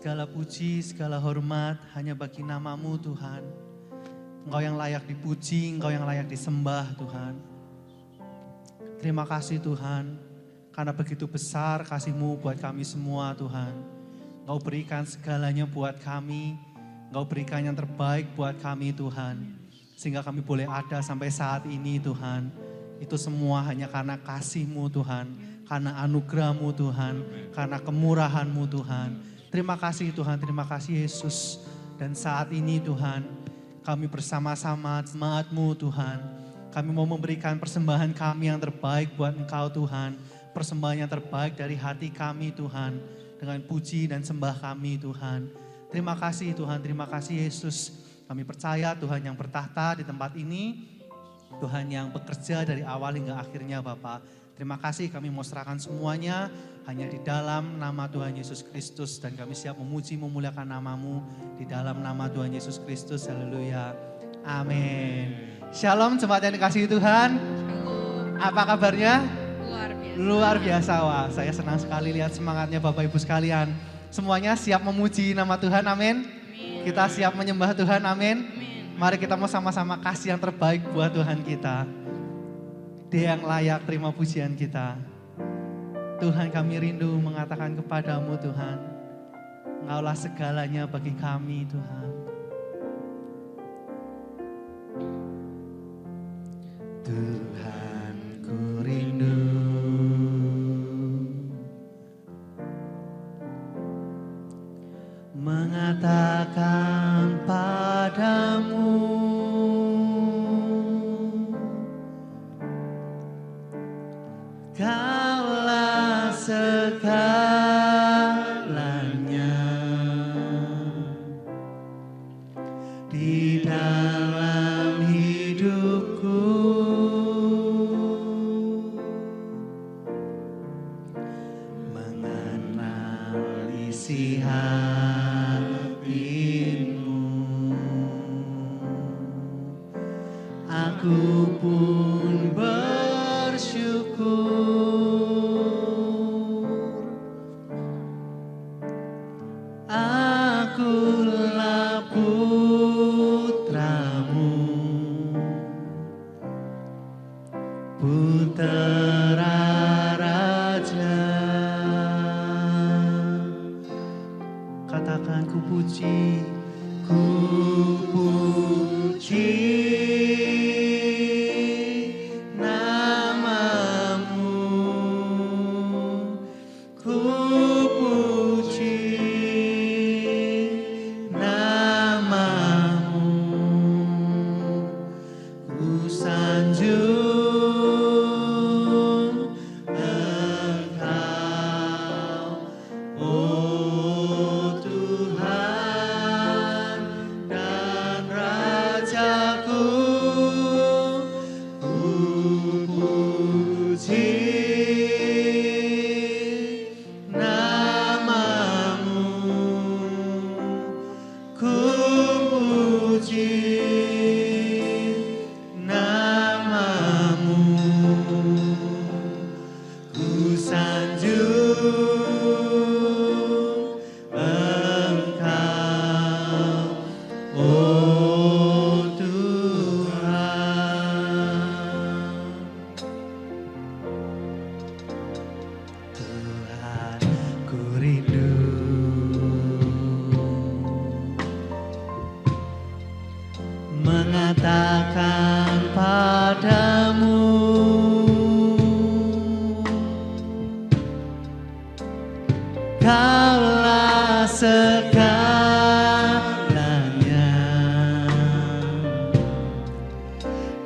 Segala puji, segala hormat hanya bagi nama-Mu Tuhan. Engkau yang layak dipuji, Engkau yang layak disembah Tuhan. Terima kasih Tuhan, karena begitu besar kasih-Mu buat kami semua Tuhan. Engkau berikan segalanya buat kami, Engkau berikan yang terbaik buat kami Tuhan. Sehingga kami boleh ada sampai saat ini Tuhan. Itu semua hanya karena kasih-Mu Tuhan, karena anugerah-Mu Tuhan, karena kemurahan-Mu Tuhan. Terima kasih Tuhan, terima kasih Yesus. Dan saat ini Tuhan, kami bersama-sama jemaat-Mu Tuhan. Kami mau memberikan persembahan kami yang terbaik buat Engkau Tuhan. Persembahan yang terbaik dari hati kami Tuhan. Dengan puji dan sembah kami Tuhan. Terima kasih Tuhan, terima kasih Yesus. Kami percaya Tuhan yang bertahta di tempat ini. Tuhan yang bekerja dari awal hingga akhirnya Bapa. Terima kasih, kami mau serahkan semuanya hanya di dalam nama Tuhan Yesus Kristus. Dan kami siap memuji, memuliakan nama-Mu di dalam nama Tuhan Yesus Kristus. Haleluya. Amin. Shalom jemaat yang dikasihi Tuhan. Apa kabarnya? Luar biasa. Wah, saya senang sekali lihat semangatnya Bapak Ibu sekalian. Semuanya siap memuji nama Tuhan, amin. Kita siap menyembah Tuhan, amin. Mari kita mau sama-sama kasih yang terbaik buat Tuhan kita. Dia yang layak terima pujian kita. Tuhan, kami rindu mengatakan kepadamu Tuhan, Engkaulah segalanya bagi kami Tuhan. Tuhan, ku rindu mengatakan padamu, Kaulah segalanya di dalam hidupku. Mengenal isi hatimu, aku pun bersyukur. Akulah putramu, Putera Raja. Katakan ku puji, ku puji nama-Mu, ku puji nama-Mu, ku sanjung Engkau, oh Tuhan dan Rajaku. Ku puji nama-Mu, ku puji nama-Mu, ku sanjung Engkau, oh Tuhan. Tuhan, ku rindu mengatakan padamu, Kaulah segalanya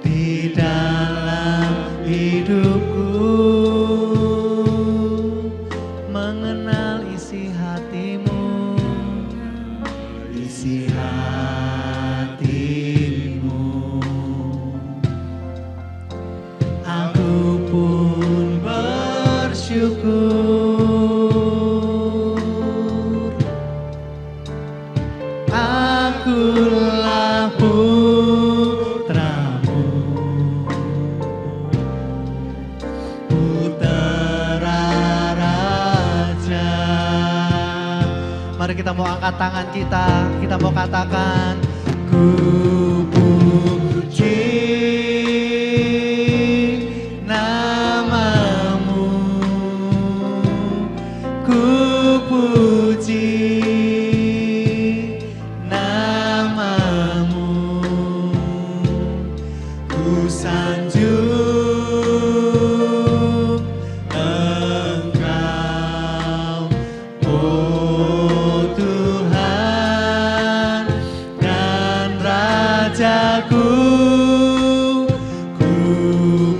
di dalam hidupku. Mengenal isi hatimu, isi hatimu, aku pun bersyukur. Akulah putramu, Putera Raja. Mari kita mau angkat tangan kita mau katakan, ku puji namamu, ku puji namamu, ku sanjung Engkau, oh Tuhan dan Rajaku. Ku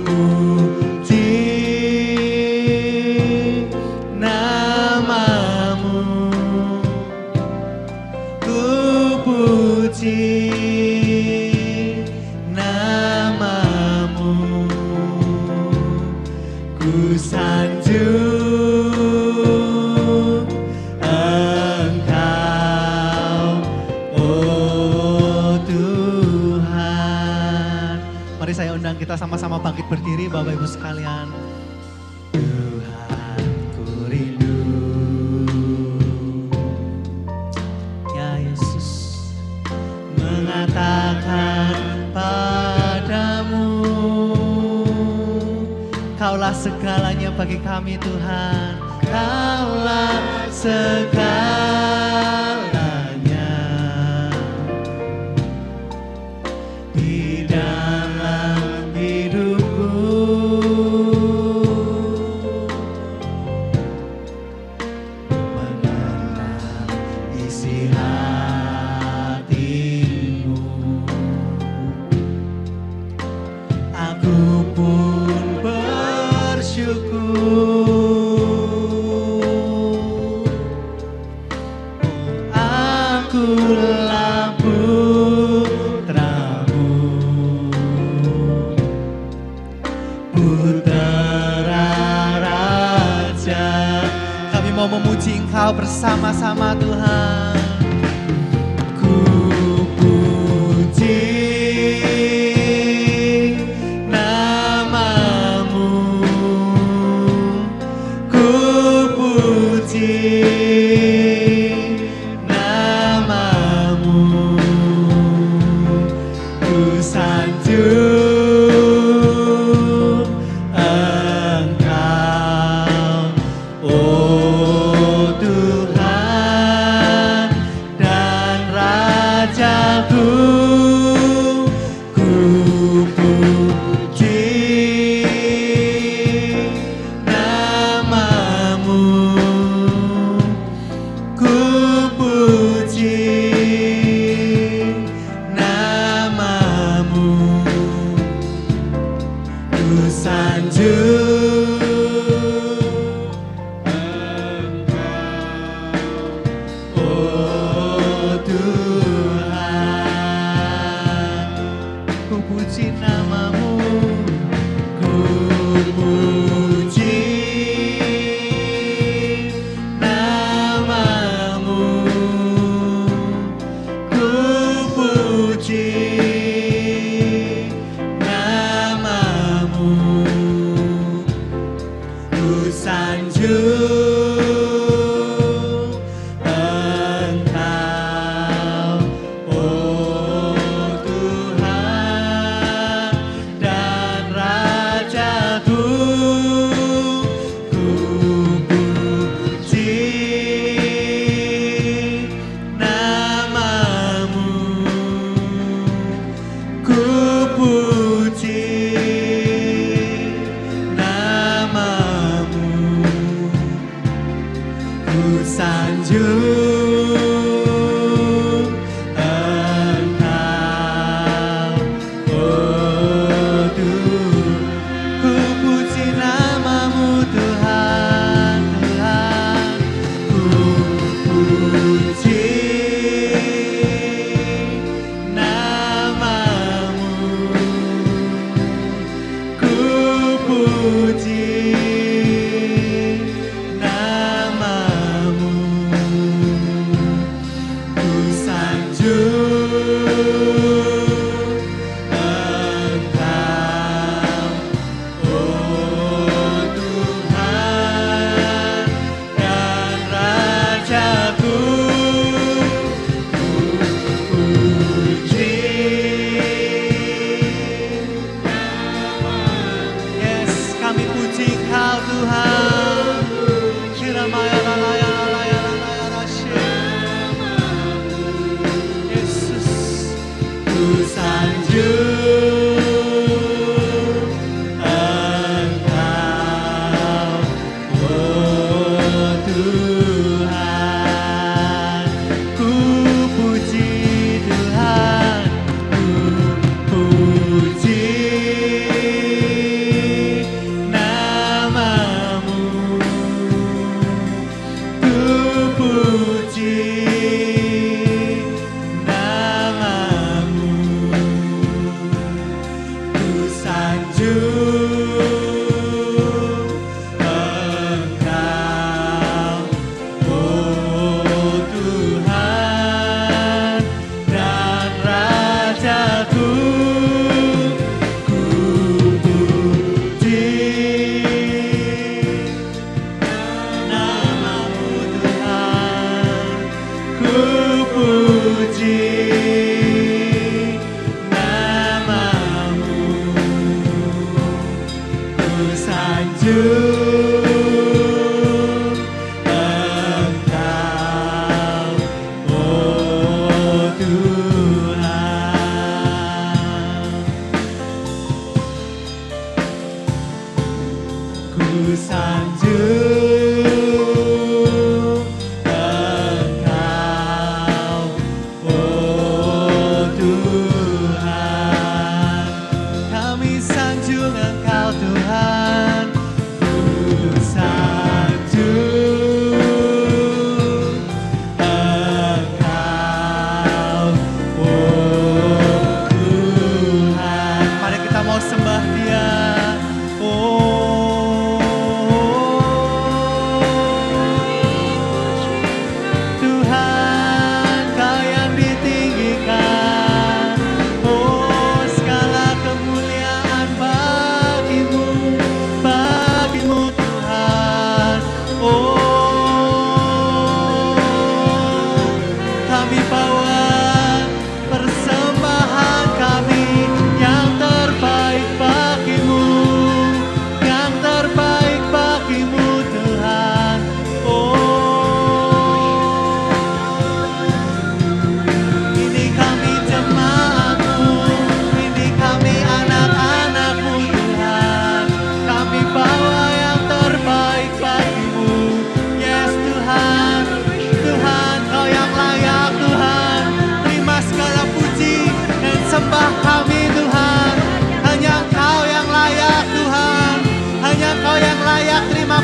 puji namamu, ku puji namamu, ku sanjung Engkau, oh Tuhan. Mari saya undang kita sama-sama bangkit berdiri Bapak Ibu sekalian. Tuhan ku rindu, ya Yesus, mengatakan padamu, Kaulah segalanya bagi kami Tuhan, Kaulah segalanya di dalam hidupku. Mengenal isi hatimu, aku pun bersyukur. Akulah putramu, putra raja. Kami mau memuji Engkau bersama-sama Tuhan. Ku puji namamu, ku puji namamu, ku sanjung Engkau, oh Tuhan dan Rajaku. Ku puji namamu, ku puji namamu, ku sanjung Engkau, oh Tuhan. Ku puji namamu, ku puji namamu, ku puji namamu, ku sanjung Engkau, oh Tuhan dan Rajaku. Ku puji namamu, ku puji namamu, ku sanjung Engkau, oh Tuhan. Ku puji namamu Tuhan, Tuhan. Ku puji namamu, ku puji namamu, ku sanjung Engkau, oh Tuhan dan Rajaku.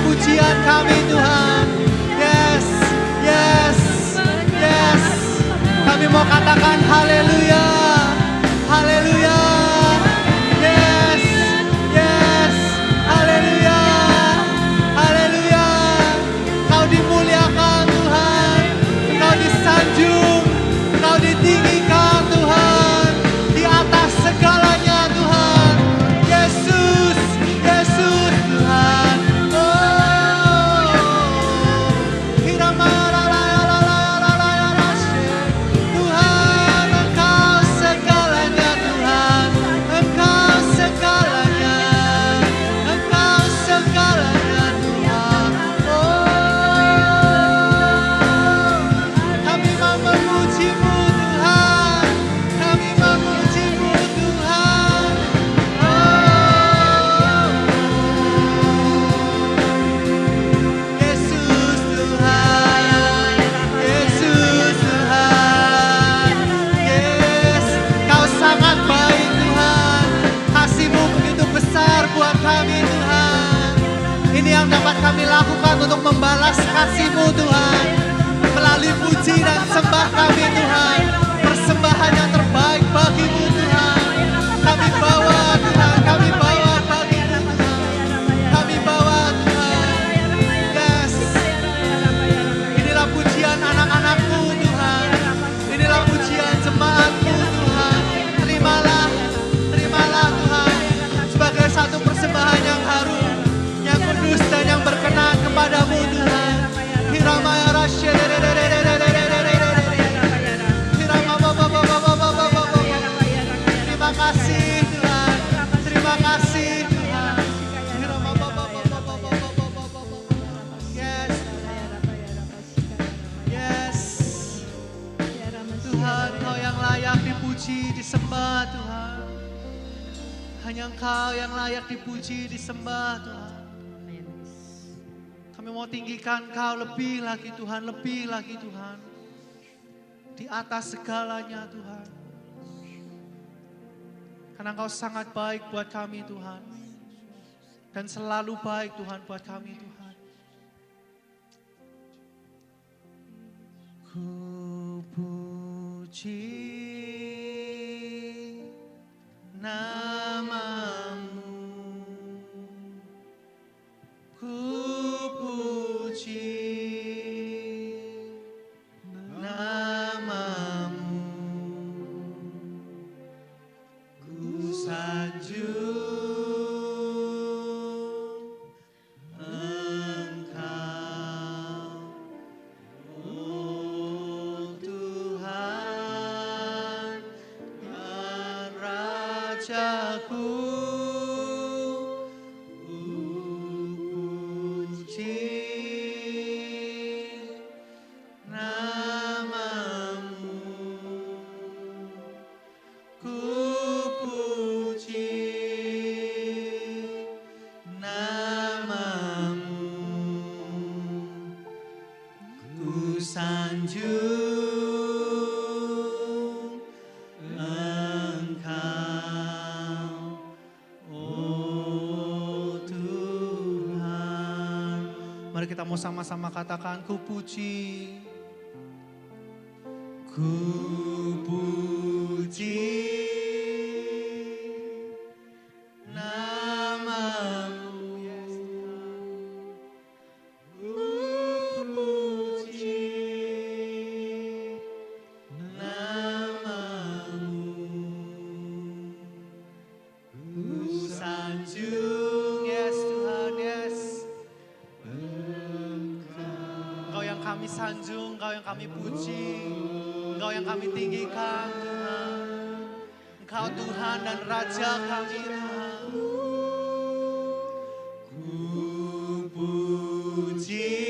pujian kami Tuhan. Yes, yes, yes. Kami mau katakan haleluya, haleluya. Yes, yes, haleluya, haleluya. Kau dimuliakan Tuhan, Kau disanjung, Kau ditinggikan Tuhan, di atas segalanya Tuhan. Yesus, Yesus Tuhan. Tuhan, Engkau segalanya Tuhan, Engkau segalanya, Engkau segalanya Tuhan. Kami mau memuji-Mu Tuhan, kami memuji-Mu Tuhan. Yesus Tuhan, Yesus Tuhan. Yes, Kau sangat baik Tuhan, kasih-Mu begitu besar buat kami Tuhan. Ini yang dapat kami lakukan untuk membalas kasih-Mu Tuhan, melalui puji dan sembah kami Tuhan. Persembahan yang terbaik bagi-Mu Tuhan. Kami bawa Tuhan, kami bawa bagi-Mu Tuhan. Kami bawa Tuhan. Yes. Inilah pujian anak-anak-Mu Tuhan. Inilah pujian jemaat-Mu Tuhan. Terimalah, terimalah Tuhan, sebagai satu persembahan yang harum, yang kudus dan yang berkenan kepada-Mu Tuhan. Hiramaya rasya. Terima kasih Tuhan, terima kasih Tuhan. Yes, yes. Tuhan, Kau yang layak dipuji, disembah Tuhan. Hanya Engkau yang layak dipuji, disembah Tuhan. Kami mau tinggikan Kau lebih lagi Tuhan, lebih lagi Tuhan. Di atas segalanya Tuhan. Karena Engkau sangat baik buat kami Tuhan. Dan selalu baik Tuhan buat kami Tuhan. Ku puji nama-Mu. Ku puji nama-Mu. Ku sanjung Engkau, oh Tuhan, dan Rajaku. Mari kita mau sama-sama katakan, ku puji namamu. Yes, ku puji namamu. Ku sanjung, yes Tuhan, yes. Engkau yang kami sanjung, Engkau yang kami puji, Engkau yang kami tinggikan Tuhan. Engkau Tuhan dan Raja kami Tuhan. Ku puji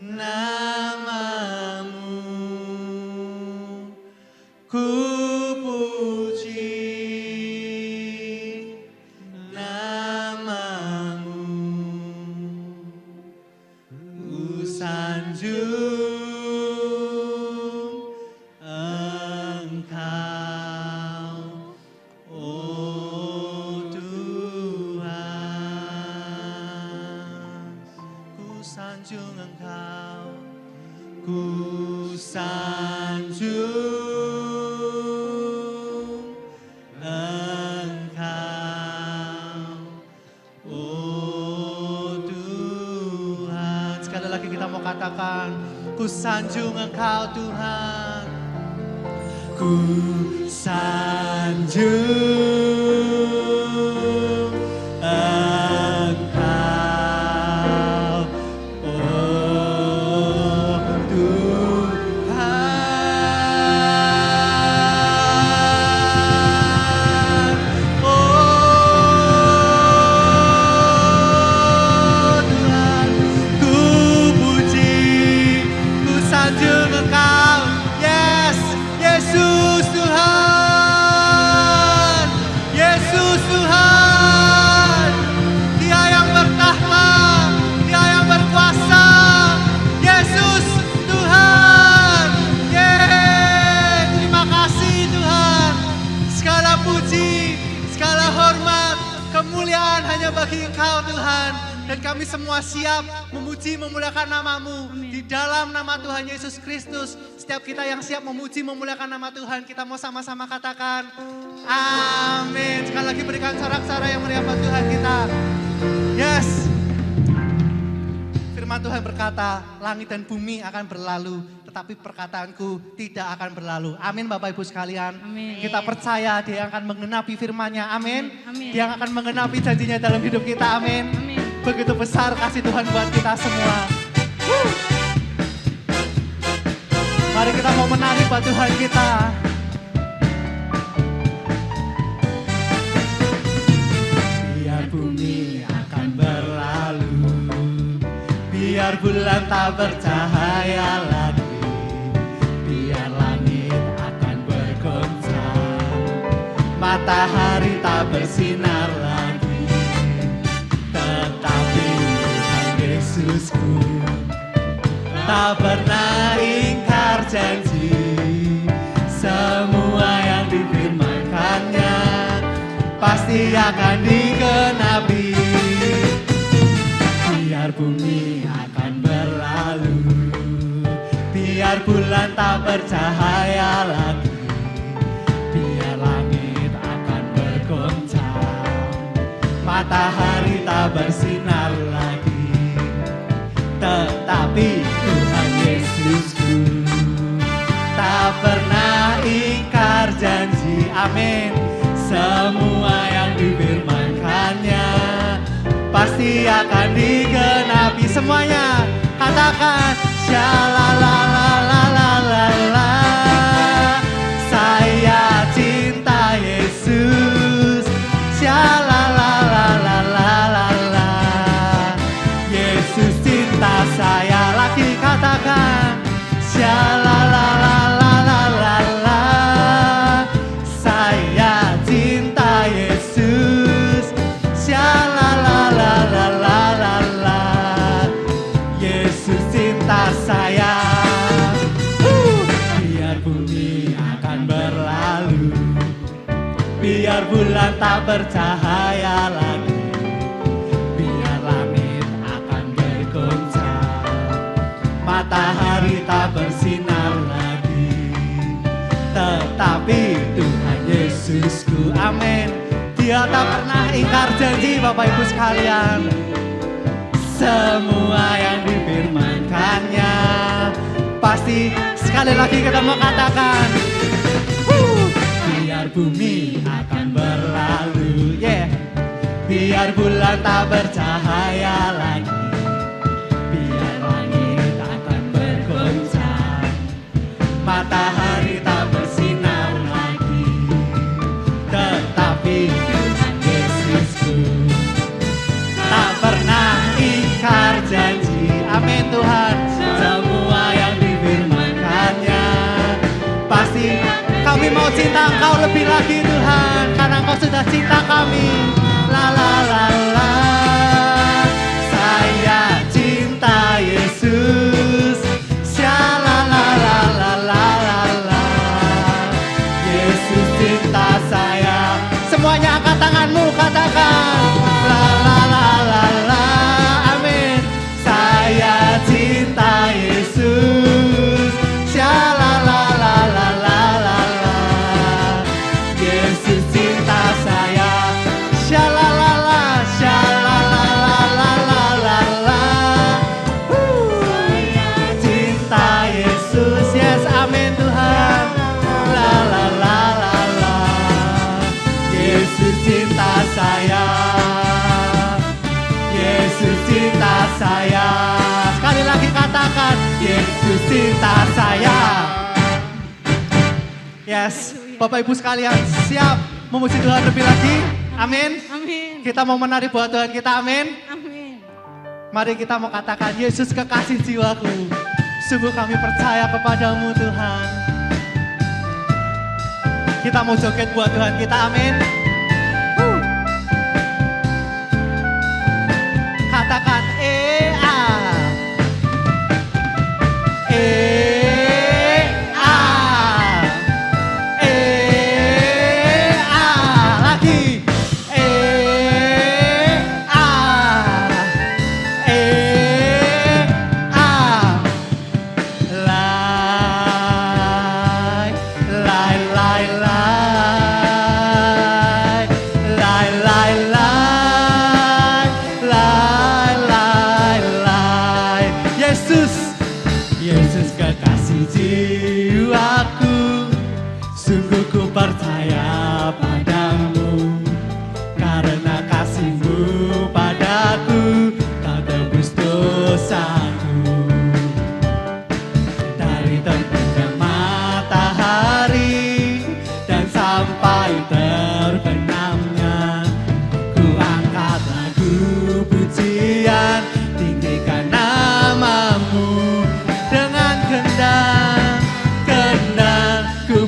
namamu, ku puji namamu, ku sanjung sanjung Engkau, ku sanjung Engkau, oh Tuhan. Sekali lagi kita mau katakan, ku sanjung Engkau Tuhan, ku sanjung bagi Engkau Tuhan, dan kami semua siap memuji memuliakan nama-Mu. Di dalam nama Tuhan Yesus Kristus, setiap kita yang siap memuji memuliakan nama Tuhan, kita mau sama-sama katakan amin. Sekali lagi berikan sorak-sorai yang meriah buat Tuhan kita. Yes. Firman Tuhan berkata, langit dan bumi akan berlalu, tetapi perkataanku tidak akan berlalu. Amin Bapak Ibu sekalian. Amin. Kita percaya Dia akan menggenapi firman-Nya. Amin. Amin. Dia akan menggenapi janjinya dalam hidup kita. Amin. Amin. Begitu besar kasih Tuhan buat kita semua. Mari kita mau menari buat Tuhan kita. Biar bumi akan berlalu, biar bulan tak bercahaya lagi, biar langit akan bergoncang, matahari tak bersinar lagi, tetapi Tuhan Yesusku tak pernah ingkar janji. Semua yang difirmankannya pasti akan digenapi. Biar bumi akan berlalu, biar bulan tak bercahaya lagi, biar langit akan bergoncang, matahari tak bersinar lagi, tetapi Tuhan Yesusku tak pernah ingkar janji. Amin. Semua yang difirmankannya pasti akan digenapi. Semuanya katakan shalalalalala. Saya cinta Yesus. Shalalalalala. Yesus cinta saya. Lagi katakan shalalalalala. Saya cinta Yesus. Shalalalalala. Yesus cinta saya. Biar bumi akan berlalu, biar bulan tak bercahaya lagi, biar tetapi Tuhan Yesusku, amin. Dia tak pernah ingkar janji, Bapak Ibu sekalian. Semua yang difirmankannya pasti. Sekali lagi kita mau katakan, biar bumi akan berlalu, biar bulan tak bercahaya lagi, biar langit akan bergoncang, matahari tak bersinar lagi, tetapi Tuhan Yesusku tak pernah ingkar janji, amin Tuhan. Semua yang difirmankannya pasti. Kami mau cinta Engkau lebih lagi Tuhan, karena Engkau sudah cinta kami. La la la la, saya cinta Yesus. Sya la la la la la la la, Yesus cinta saya. Semuanya angkat tanganmu, katakan la la la la la, amin. Saya cinta Yesus. Sya la la la la la la la, Yesus cinta saya. Sya la la la, sya la la la la la la la. Saya cinta Yesus. Yes, amin Tuhan. La la la la la, Yesus cinta saya. Yesus cinta saya. Sekali lagi katakan, Yesus cinta saya. Yes, Bapak Ibu sekalian, siap memuji Tuhan lebih lagi? Amin. Amin. Kita mau menari buat Tuhan kita, amin. Amin. Mari kita mau katakan, Yesus kekasih jiwaku, sungguh kami percaya kepadamu Tuhan. Kita mau joget buat Tuhan kita, amin. Katakan E-A. E-A. E-A. Lagi. E-A. E-A. Lai, lai, lai, lai. Lai, lai, lai. Lai, lai, lai. Yesus, Yesus kekasih jiwaku, sungguh ku percaya padamu, karena kasih-Mu padaku, Kau tebus dosaku. Dari terbitnya matahari dan sampai terbenamnya, ku angkat lagu pujian, tinggikan nama-Mu dengan kendang, kendang. Ku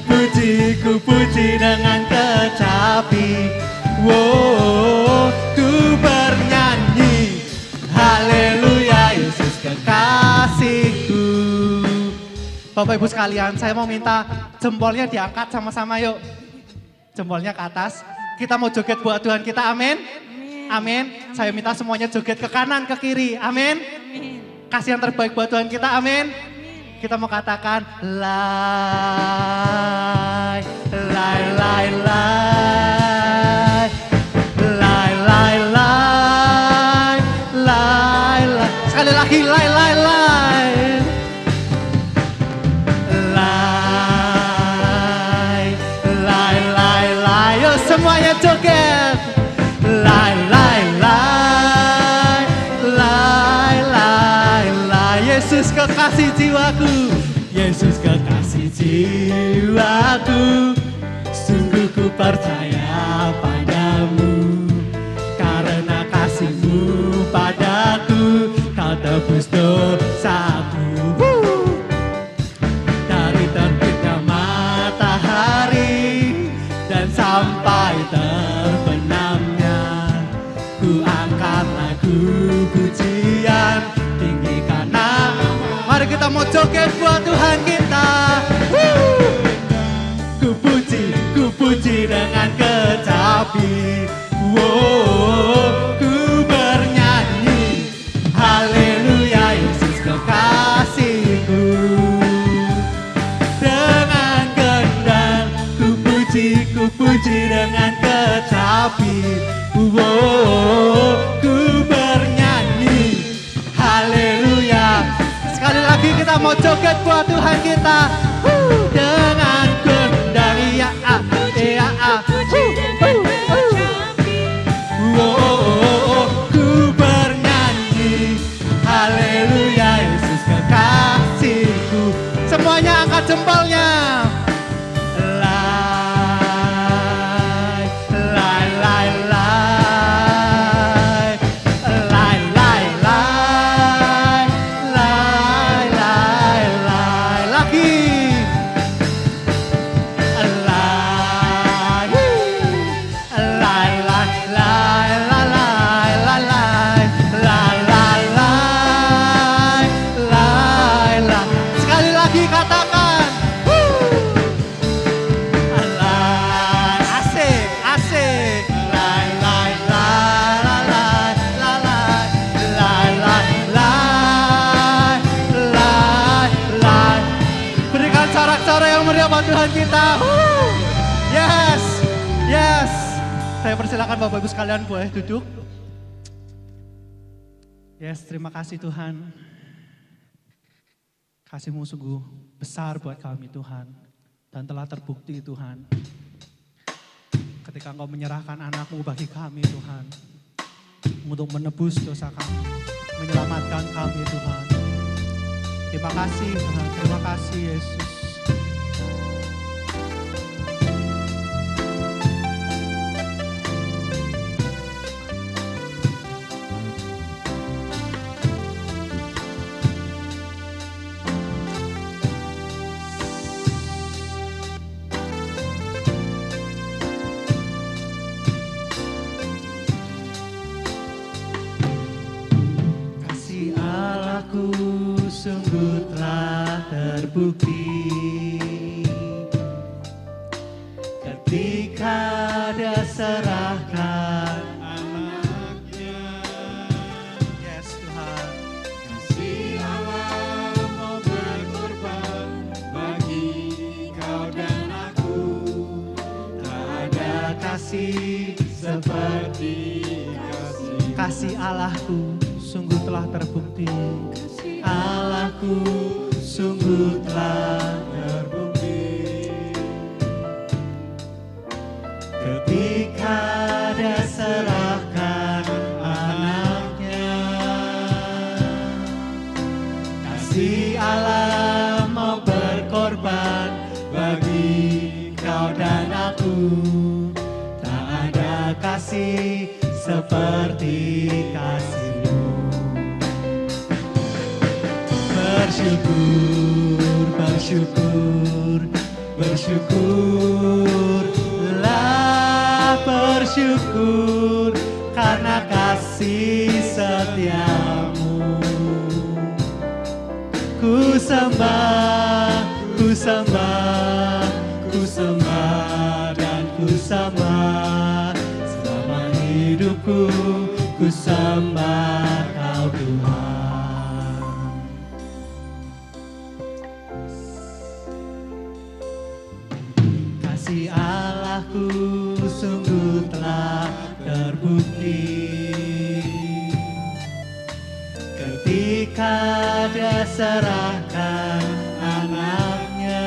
puji dengan kecapi. Wow, ku bernyanyi, haleluya, Yesus kekasihku. Bapak Ibu sekalian, saya mau minta jempolnya diangkat sama-sama yuk. Jempolnya ke atas. Kita mau joget buat Tuhan kita, amin. Amin. Saya minta semuanya joget ke kanan, ke kiri, amin. Kasih yang terbaik buat Tuhan kita, amin. Kita mau katakan, lai, lai, lai, lai. Lai, lai, lai. Lai, lai. Sekali lagi, lai, lai, lai. Lai, lai, lai, lai. Yuk semuanya joget. Lai, lai, lai. Lai, lai, lai. Yesus kekasih jiwaku, Yesus kekasih jiwaku, sungguh ku percaya padamu, karena kasih-Mu padaku, Kau tebus dosaku. Dari terbitnya matahari dan sampai terbenamnya, ku angkat lagu pujian, tinggikan nama. Mari kita mau joget buat Tuhan kita. Ku puji dengan kecapi. Wow, ku bernyanyi, haleluya, Yesus kekasihku. Dengan kendang dengan kecapi. Ku bernyanyi haleluya. Sekali lagi kita mau joget buat Tuhan kita. Dengan gendang ya ku bernyanyi haleluya, Yesus kekasihku. Semuanya angkat jempolnya. Tuhan kita. Yes. Saya persilakan Bapak Ibu sekalian boleh duduk. Yes, terima kasih Tuhan. Kasih-Mu sungguh besar buat kami Tuhan. Dan telah terbukti Tuhan. Ketika Engkau menyerahkan anak-Mu bagi kami Tuhan. Untuk menebus dosa kami. Menyelamatkan kami Tuhan. Terima kasih Tuhan, terima kasih Yesus. Sungguh telah terbukti ketika Dia serahkan anaknya. Yes Tuhan. Kasih Allah mau berkorban bagi kau dan aku. Tak ada kasih seperti kasih Allahku sungguh telah terbukti. Allahku sungguh telah terbukti ketika Dia serahkan anaknya. Kasih Allah mau berkorban bagi kau dan aku. Tak ada kasih seperti kasih-Mu. Bersyukurlah bersyukur karena kasih setiamu. Ku sembah dan ku sembah selama hidupku. Ku sembah Kau Tuhan. Kasih Allahku sungguh telah terbukti ketika Dia serahkan anaknya.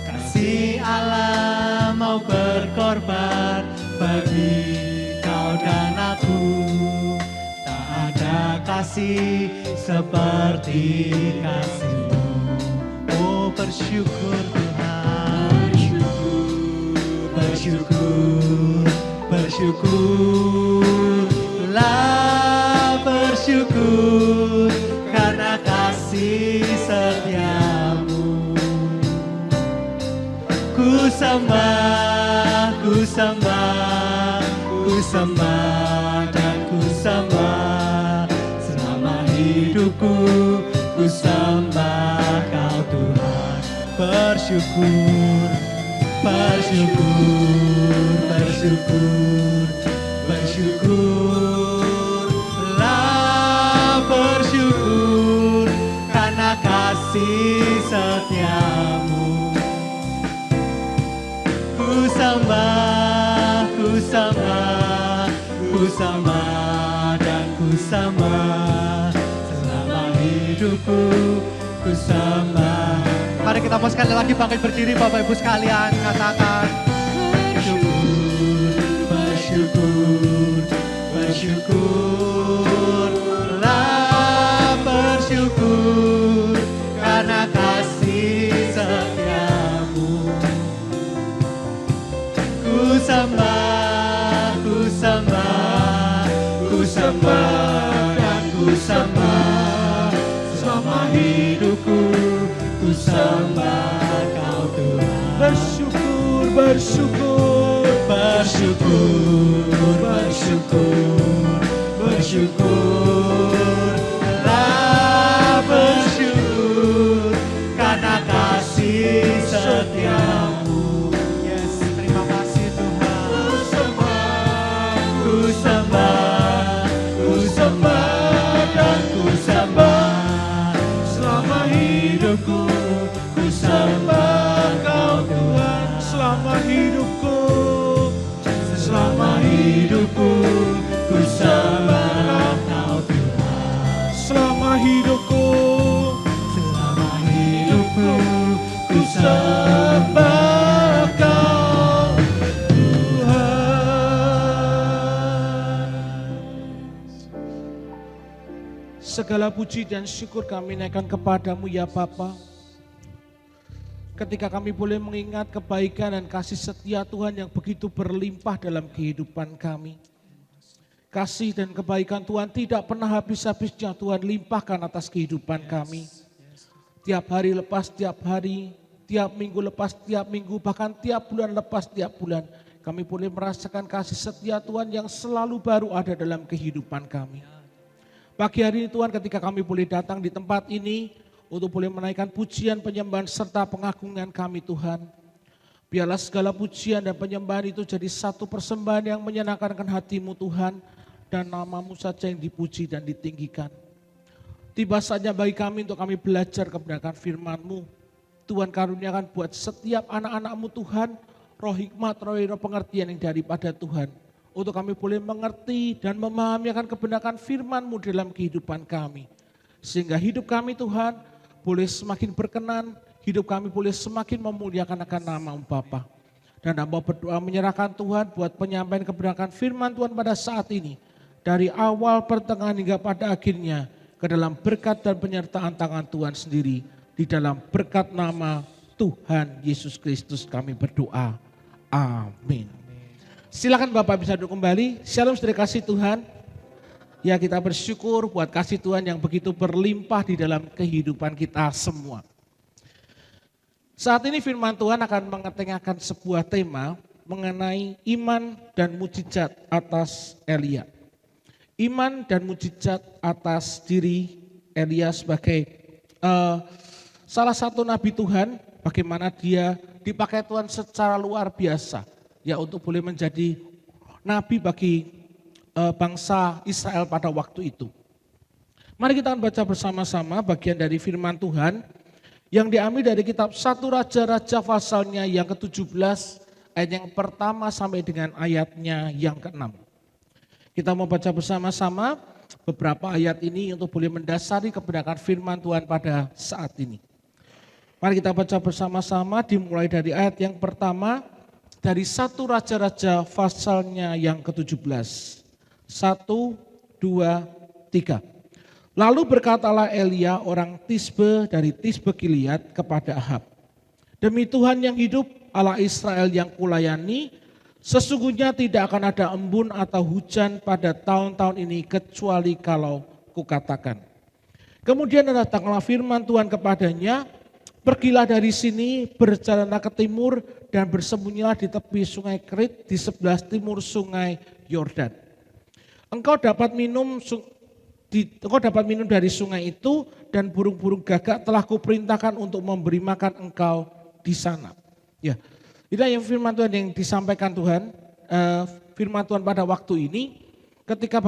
Kasih Allah mau berkorban bagi kau dan aku. Tak ada kasih seperti kasih-Mu. Oh bersyukur Tuhan, bersyukurlah bersyukur karena kasih setiamu. Ku sembah dan ku sembah selama hidupku. Ku sembah Kau Tuhan. Bersyukurlah bersyukur karena kasih setiamu. Ku sembah, ku sembah, ku sembah dan ku sembah. Selama hidupku ku sembah. Mari kita mau sekali lagi bangkit berdiri Bapak Ibu sekalian, katakan bersyukur, bersyukur, bersyukurlah bersyukur karena kasih setiamu. Ku sembah, ku sembah, ku sembah dan ku sembah. Selama hidupku ku sembah Kau Tuhan. Bersyukur, bersyukur, Bersyukur, bersyukur, bersyukurlah bersyukur karena kasih setiamu. Yes, terima kasih Tuhan. Ku sembah, ku sembah, ku sembah dan ku sembah. Selama hidupku ku sembah Kau Tuhan. selama hidupku, Selama hidupku ku sembah Kau Tuhan. selama hidupku, Selama hidupku ku sembah Kau Tuhan. segala puji dan syukur kami naikkan kepadamu ya Bapa. Ketika kami boleh mengingat kebaikan dan kasih setia Tuhan yang begitu berlimpah dalam kehidupan kami. Kasih dan kebaikan Tuhan tidak pernah habis-habisnya Tuhan limpahkan atas kehidupan kami. Tiap hari lepas tiap hari, tiap minggu lepas tiap minggu, bahkan tiap bulan lepas tiap bulan. Kami boleh merasakan kasih setia Tuhan yang selalu baru ada dalam kehidupan kami. Pagi hari ini Tuhan ketika kami boleh datang di tempat ini, untuk boleh menaikkan pujian, penyembahan, serta pengagungan kami Tuhan. Biarlah segala pujian dan penyembahan itu jadi satu persembahan yang menyenangkan hati-Mu Tuhan. Dan nama-Mu saja yang dipuji dan ditinggikan. Tiba saatnya bagi kami untuk kami belajar kebenaran firman-Mu. Tuhan karuniakan buat setiap anak-anak-Mu Tuhan, roh hikmat, roh pengertian yang daripada Tuhan. Untuk kami boleh mengerti dan memahami akan kebenaran firman-Mu dalam kehidupan kami. Sehingga hidup kami Tuhan boleh semakin berkenan, hidup kami boleh semakin memuliakan akan nama-Mu Bapa. Dan hamba berdoa menyerahkan Tuhan buat penyampaian kebenaran firman Tuhan pada saat ini. Dari awal, pertengahan hingga pada akhirnya ke dalam berkat dan penyertaan tangan Tuhan sendiri. Di dalam berkat nama Tuhan Yesus Kristus kami berdoa. Amin. Silakan Bapak bisa duduk kembali. Shalom saudara kasih Tuhan. Ya kita bersyukur buat kasih Tuhan yang begitu berlimpah di dalam kehidupan kita semua. Saat ini firman Tuhan akan mengetengahkan sebuah tema mengenai iman dan mujizat atas Elia. Iman dan mujizat atas diri Elia sebagai salah satu nabi Tuhan, bagaimana dia dipakai Tuhan secara luar biasa. Ya untuk boleh menjadi nabi bagi bangsa Israel pada waktu itu. Mari kita akan baca bersama-sama bagian dari firman Tuhan yang diambil dari kitab 1 Raja-Raja pasalnya yang ke-17 ayat yang pertama sampai dengan ayatnya yang ke-6. Kita mau baca bersama-sama beberapa ayat ini untuk boleh mendasari kebenaran firman Tuhan pada saat ini. Mari kita baca bersama-sama dimulai dari ayat yang pertama dari 1 Raja-Raja pasalnya yang ke-17. 1, 2, 3. Lalu berkatalah Elia orang Tisbe dari Tisbe Gilead kepada Ahab. Demi Tuhan yang hidup, Allah Israel yang kulayani, sesungguhnya tidak akan ada embun atau hujan pada tahun-tahun ini kecuali kalau kukatakan. Kemudian datanglah firman Tuhan kepadanya, pergilah dari sini, berjalanlah ke timur dan bersembunyilah di tepi sungai Kerit di sebelah timur sungai Yordan. Engkau dapat minum dari sungai itu dan burung-burung gagak telah kuperintahkan untuk memberi makan engkau di sana. Ya, inilah yang firman Tuhan yang disampaikan Tuhan, firman Tuhan pada waktu ini, ketika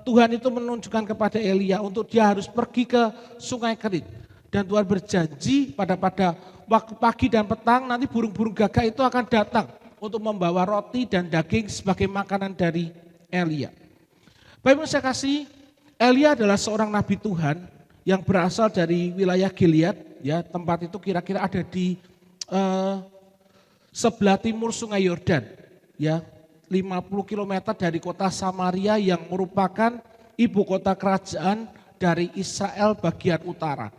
Tuhan itu menunjukkan kepada Elia untuk dia harus pergi ke sungai Kerit. Dan Tuhan berjanji pada waktu pagi dan petang nanti burung-burung gagak itu akan datang untuk membawa roti dan daging sebagai makanan dari Elia. Bapak Ibu saya kasih, Elia adalah seorang nabi Tuhan yang berasal dari wilayah Gilead, ya, tempat itu kira-kira ada di sebelah timur Sungai Yordan, ya, 50 km dari kota Samaria yang merupakan ibu kota kerajaan dari Israel bagian utara.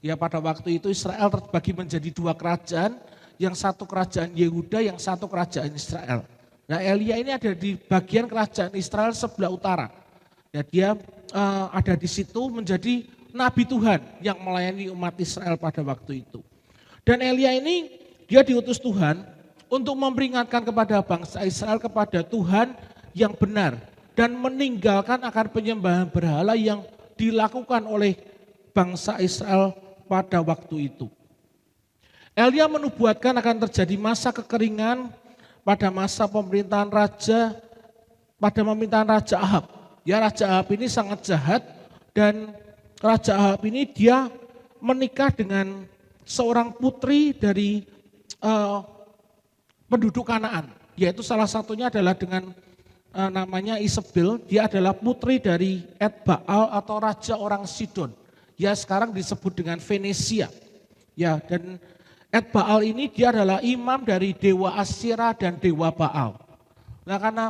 Ya, pada waktu itu Israel terbagi menjadi dua kerajaan, yang satu kerajaan Yehuda, yang satu kerajaan Israel. Nah, Elia ini ada di bagian kerajaan Israel sebelah utara. Ya, dia ada di situ menjadi nabi Tuhan yang melayani umat Israel pada waktu itu. Dan Elia ini dia diutus Tuhan untuk memperingatkan kepada bangsa Israel kepada Tuhan yang benar dan meninggalkan akan penyembahan berhala yang dilakukan oleh bangsa Israel pada waktu itu. Elia menubuatkan akan terjadi masa kekeringan pada masa pemerintahan Raja Ahab. Ya, Raja Ahab ini sangat jahat dan Raja Ahab ini dia menikah dengan seorang putri dari penduduk Kanaan, yaitu salah satunya adalah dengan namanya Isabel. Dia adalah putri dari Etbaal atau raja orang Sidon. Ya, sekarang disebut dengan Venesia. Ya, dan Etbaal ini dia adalah imam dari dewa Asyera dan dewa Baal. Nah, karena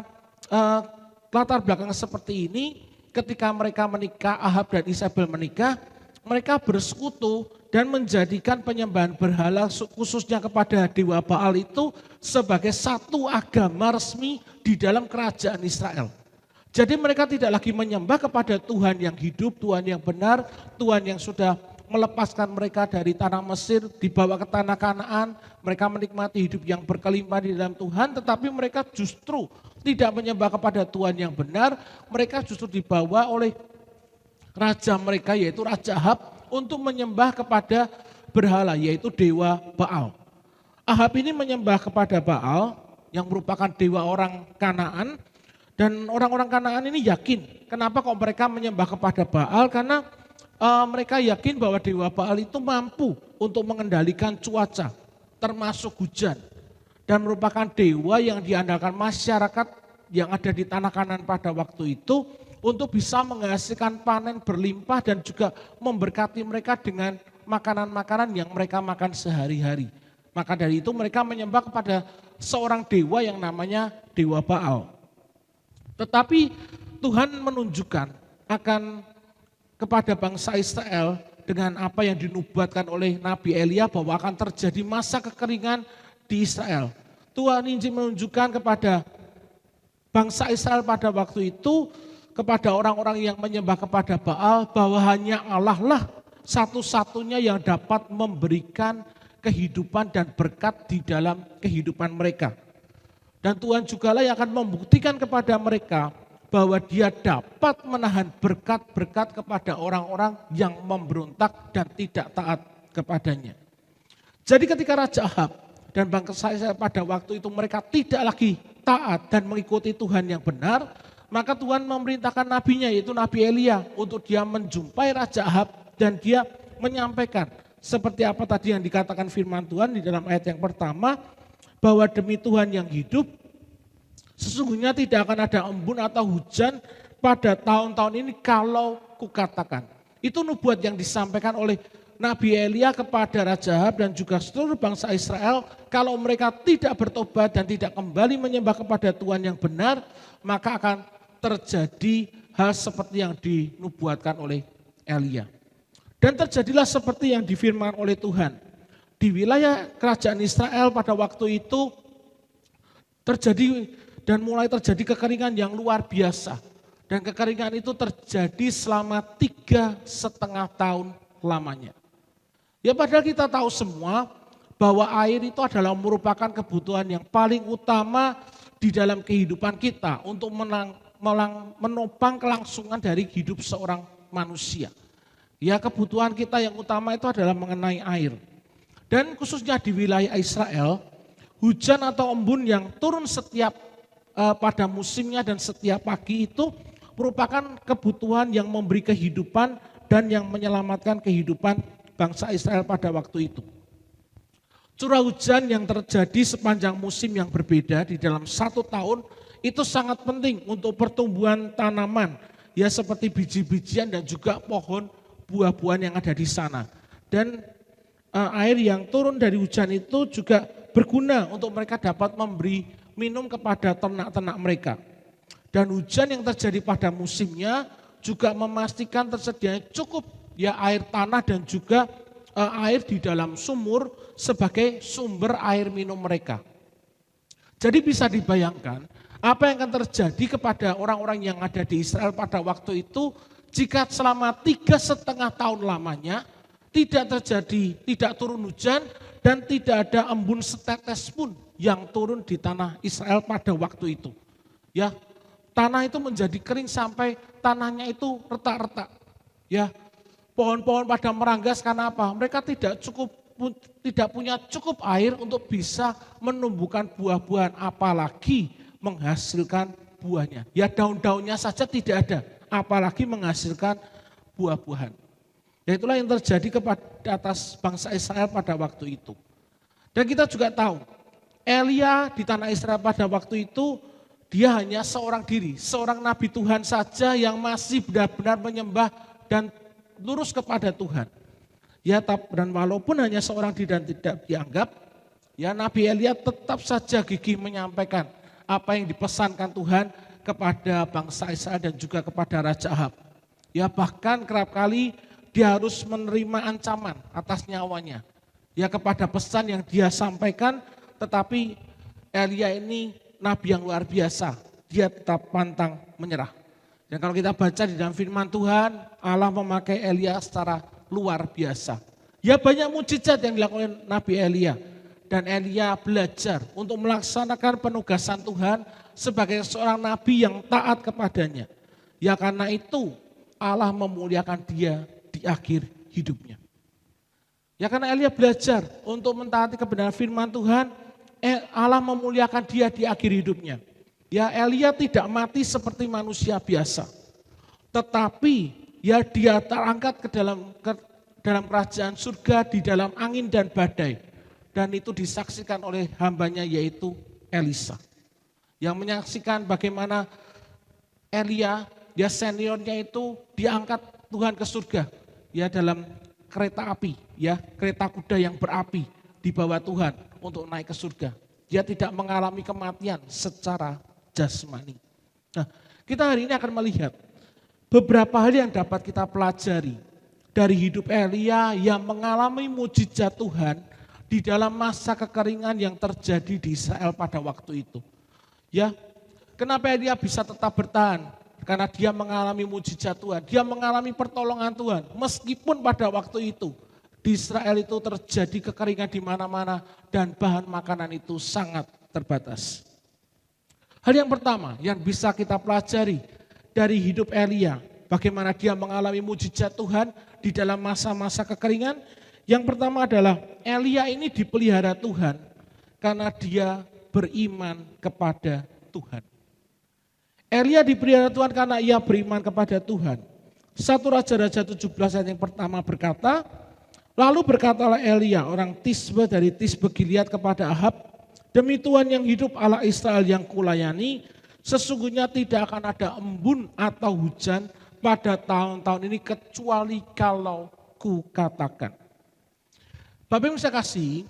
latar belakang seperti ini, ketika mereka menikah, Ahab dan Isabel menikah, mereka bersekutu dan menjadikan penyembahan berhala khususnya kepada dewa Baal itu sebagai satu agama resmi di dalam kerajaan Israel. Jadi mereka tidak lagi menyembah kepada Tuhan yang hidup, Tuhan yang benar, Tuhan yang sudah melepaskan mereka dari tanah Mesir, dibawa ke tanah Kanaan, mereka menikmati hidup yang berkelimpahan di dalam Tuhan, tetapi mereka justru tidak menyembah kepada Tuhan yang benar, mereka justru dibawa oleh raja mereka yaitu Raja Ahab untuk menyembah kepada berhala yaitu dewa Baal. Ahab ini menyembah kepada Baal yang merupakan dewa orang Kanaan. Dan orang-orang Kanaan ini yakin, kenapa kok mereka menyembah kepada Baal? Karena mereka yakin bahwa dewa Baal itu mampu untuk mengendalikan cuaca, termasuk hujan. Dan merupakan dewa yang diandalkan masyarakat yang ada di tanah Kanaan pada waktu itu untuk bisa menghasilkan panen berlimpah dan juga memberkati mereka dengan makanan-makanan yang mereka makan sehari-hari. Maka dari itu mereka menyembah kepada seorang dewa yang namanya dewa Baal. Tetapi Tuhan menunjukkan akan kepada bangsa Israel dengan apa yang dinubuatkan oleh Nabi Elia bahwa akan terjadi masa kekeringan di Israel. Tuhan ingin menunjukkan kepada bangsa Israel pada waktu itu, kepada orang-orang yang menyembah kepada Baal, bahwa hanya Allah lah satu-satunya yang dapat memberikan kehidupan dan berkat di dalam kehidupan mereka. Dan Tuhan jugalah yang akan membuktikan kepada mereka bahwa Dia dapat menahan berkat-berkat kepada orang-orang yang memberontak dan tidak taat kepadanya. Jadi ketika Raja Ahab dan bangsa Israel pada waktu itu mereka tidak lagi taat dan mengikuti Tuhan yang benar, maka Tuhan memerintahkan nabinya yaitu Nabi Elia untuk dia menjumpai Raja Ahab dan dia menyampaikan seperti apa tadi yang dikatakan firman Tuhan di dalam ayat yang pertama, bahwa demi Tuhan yang hidup, sesungguhnya tidak akan ada embun atau hujan pada tahun-tahun ini kalau kukatakan. Itu nubuat yang disampaikan oleh Nabi Elia kepada Raja Ahab dan juga seluruh bangsa Israel, kalau mereka tidak bertobat dan tidak kembali menyembah kepada Tuhan yang benar, maka akan terjadi hal seperti yang dinubuatkan oleh Elia. Dan terjadilah seperti yang difirman oleh Tuhan. Di wilayah kerajaan Israel pada waktu itu terjadi dan mulai terjadi kekeringan yang luar biasa. Dan kekeringan itu terjadi selama 3,5 tahun lamanya. Ya padahal kita tahu semua bahwa air itu adalah merupakan kebutuhan yang paling utama di dalam kehidupan kita untuk menopang kelangsungan dari hidup seorang manusia. Ya kebutuhan kita yang utama itu adalah mengenai air. Dan khususnya di wilayah Israel, hujan atau embun yang turun setiap pada musimnya dan setiap pagi itu merupakan kebutuhan yang memberi kehidupan dan yang menyelamatkan kehidupan bangsa Israel pada waktu itu. Curah hujan yang terjadi sepanjang musim yang berbeda di dalam 1 tahun itu sangat penting untuk pertumbuhan tanaman, ya seperti biji-bijian dan juga pohon buah-buahan yang ada di sana. Dan air yang turun dari hujan itu juga berguna untuk mereka dapat memberi minum kepada ternak-ternak mereka. Dan hujan yang terjadi pada musimnya juga memastikan tersedia cukup ya air tanah dan juga air di dalam sumur sebagai sumber air minum mereka. Jadi bisa dibayangkan apa yang akan terjadi kepada orang-orang yang ada di Israel pada waktu itu jika selama 3,5 tahun lamanya tidak turun hujan dan tidak ada embun setetes pun yang turun di tanah Israel pada waktu itu. Ya, tanah itu menjadi kering sampai tanahnya itu retak-retak. Ya, pohon-pohon pada meranggas karena apa? Mereka tidak punya cukup air untuk bisa menumbuhkan buah-buahan, apalagi menghasilkan buahnya. Ya daun-daunnya saja tidak ada, apalagi menghasilkan buah-buahan. Dan itulah yang terjadi kepada atas bangsa Israel pada waktu itu. Dan kita juga tahu, Elia di tanah Israel pada waktu itu, dia hanya seorang diri, seorang nabi Tuhan saja yang masih benar-benar menyembah dan lurus kepada Tuhan. Ya, dan walaupun hanya seorang diri dan tidak dianggap, ya Nabi Elia tetap saja gigih menyampaikan apa yang dipesankan Tuhan kepada bangsa Israel dan juga kepada Raja Ahab. Ya bahkan kerap kali dia harus menerima ancaman atas nyawanya. Ya kepada pesan yang dia sampaikan, tetapi Elia ini nabi yang luar biasa. Dia tetap pantang menyerah. Dan kalau kita baca di dalam firman Tuhan, Allah memakai Elia secara luar biasa. Ya banyak mujizat yang dilakukan oleh Nabi Elia. Dan Elia belajar untuk melaksanakan penugasan Tuhan sebagai seorang nabi yang taat kepadanya. Ya karena itu Allah memuliakan dia di akhir hidupnya. Ya karena Elia belajar untuk mentaati kebenaran firman Tuhan, Allah memuliakan dia di akhir hidupnya. Ya Elia tidak mati seperti manusia biasa. Tetapi ya dia terangkat ke dalam kerajaan surga di dalam angin dan badai. Dan itu disaksikan oleh hambanya yaitu Elisa. Yang menyaksikan bagaimana Elia, ya seniornya itu diangkat Tuhan ke surga. Ya dalam kereta api, ya kereta kuda yang berapi dibawa Tuhan untuk naik ke surga. Dia tidak mengalami kematian secara jasmani. Nah, kita hari ini akan melihat beberapa hal yang dapat kita pelajari dari hidup Elia yang mengalami mujizat Tuhan di dalam masa kekeringan yang terjadi di Israel pada waktu itu. Ya, kenapa Elia bisa tetap bertahan? Karena dia mengalami mujizat Tuhan, dia mengalami pertolongan Tuhan. Meskipun pada waktu itu di Israel itu terjadi kekeringan di mana-mana dan bahan makanan itu sangat terbatas. Hal yang pertama yang bisa kita pelajari dari hidup Elia, bagaimana dia mengalami mujizat Tuhan di dalam masa-masa kekeringan. Yang pertama adalah Elia ini dipelihara Tuhan karena dia beriman kepada Tuhan. Elia dipelihara Tuhan karena ia beriman kepada Tuhan. 1 Raja-Raja 17 ayat yang pertama berkata, lalu berkatalah Elia orang Tisbe dari Tisbe Gilead kepada Ahab, demi Tuhan yang hidup Allah Israel yang kulayani, sesungguhnya tidak akan ada embun atau hujan pada tahun-tahun ini kecuali kalau kukatakan. Bapak Ibu saya kasih,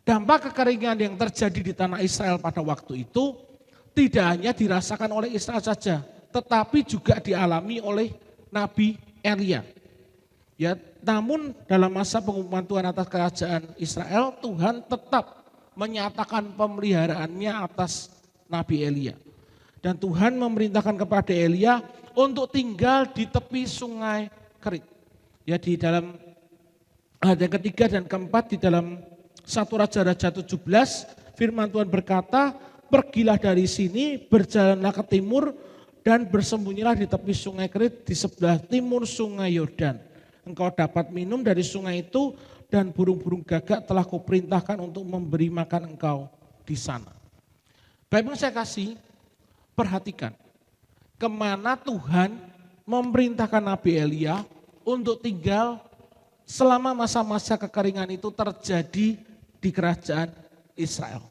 dampak kekeringan yang terjadi di tanah Israel pada waktu itu tidak hanya dirasakan oleh Israel saja, tetapi juga dialami oleh Nabi Elia. Ya, namun dalam masa pengumuman Tuhan atas kerajaan Israel, Tuhan tetap menyatakan pemeliharaannya atas Nabi Elia. Dan Tuhan memerintahkan kepada Elia untuk tinggal di tepi sungai Kerit. Ya di dalam ayat yang ketiga dan keempat di dalam 1 Raja-Raja 17, firman Tuhan berkata, pergilah dari sini, berjalanlah ke timur dan bersembunyilah di tepi sungai Kerit di sebelah timur sungai Yordan. Engkau dapat minum dari sungai itu dan burung-burung gagak telah kuperintahkan untuk memberi makan engkau di sana. Bapak saya kasih, perhatikan kemana Tuhan memerintahkan Nabi Elia untuk tinggal selama masa-masa kekeringan itu terjadi di kerajaan Israel.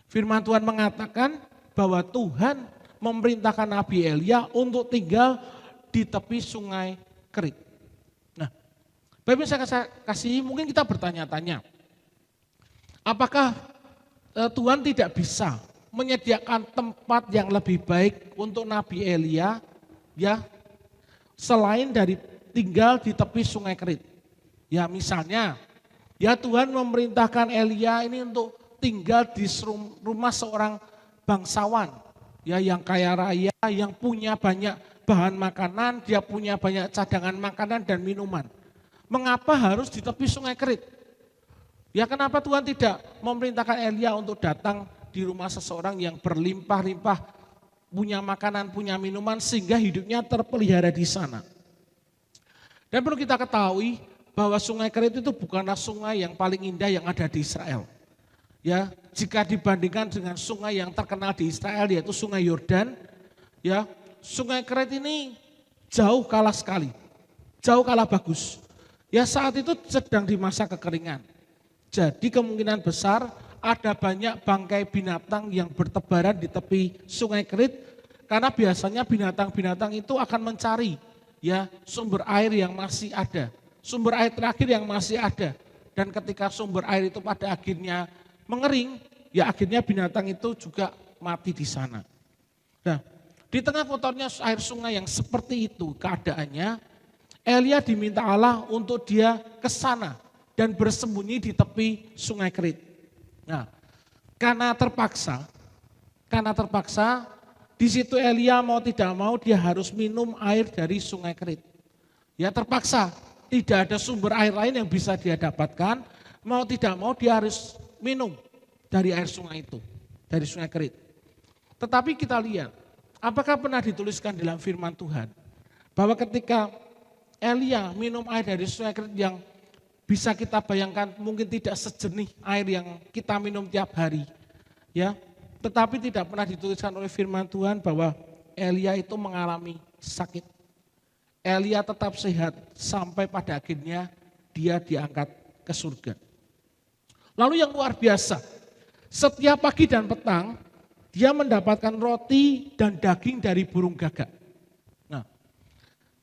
Firman Tuhan mengatakan bahwa Tuhan memerintahkan Nabi Elia untuk tinggal di tepi sungai Kerit. Nah, Bapak Ibu saya kasih, mungkin kita bertanya-tanya, apakah Tuhan tidak bisa menyediakan tempat yang lebih baik untuk Nabi Elia, ya, selain dari tinggal di tepi sungai Kerit? Ya misalnya, ya Tuhan memerintahkan Elia ini untuk tinggal di rumah seorang bangsawan, ya yang kaya raya, yang punya banyak bahan makanan, dia punya banyak cadangan makanan dan minuman. Mengapa harus di tepi sungai Kerit? Ya kenapa Tuhan tidak memerintahkan Elia untuk datang di rumah seseorang yang berlimpah-limpah, punya makanan, punya minuman, sehingga hidupnya terpelihara di sana. Dan perlu kita ketahui bahwa sungai Kerit itu bukanlah sungai yang paling indah yang ada di Israel. Ya, jika dibandingkan dengan sungai yang terkenal di Israel yaitu Sungai Yordan, ya, Sungai Kerit ini jauh kalah sekali. Jauh kalah bagus. Ya, saat itu sedang di masa kekeringan. Jadi kemungkinan besar ada banyak bangkai binatang yang bertebaran di tepi Sungai Kerit karena biasanya binatang-binatang itu akan mencari, ya, sumber air yang masih ada. Sumber air terakhir yang masih ada. Dan ketika sumber air itu pada akhirnya mengering, ya akhirnya binatang itu juga mati di sana. Nah, di tengah kotornya air sungai yang seperti itu keadaannya, Elia diminta Allah untuk dia ke sana dan bersembunyi di tepi sungai Kerit. Nah, karena terpaksa, di situ Elia mau tidak mau dia harus minum air dari sungai Kerit. Ya terpaksa, tidak ada sumber air lain yang bisa dia dapatkan, mau tidak mau dia harus minum dari air sungai itu, dari sungai Kerit. Tetapi kita lihat, apakah pernah dituliskan dalam firman Tuhan, bahwa ketika Elia minum air dari sungai Kerit yang bisa kita bayangkan mungkin tidak sejernih air yang kita minum tiap hari, ya, tetapi tidak pernah dituliskan oleh firman Tuhan bahwa Elia itu mengalami sakit. Elia tetap sehat sampai pada akhirnya dia diangkat ke surga. Lalu yang luar biasa, setiap pagi dan petang dia mendapatkan roti dan daging dari burung gagak. Nah,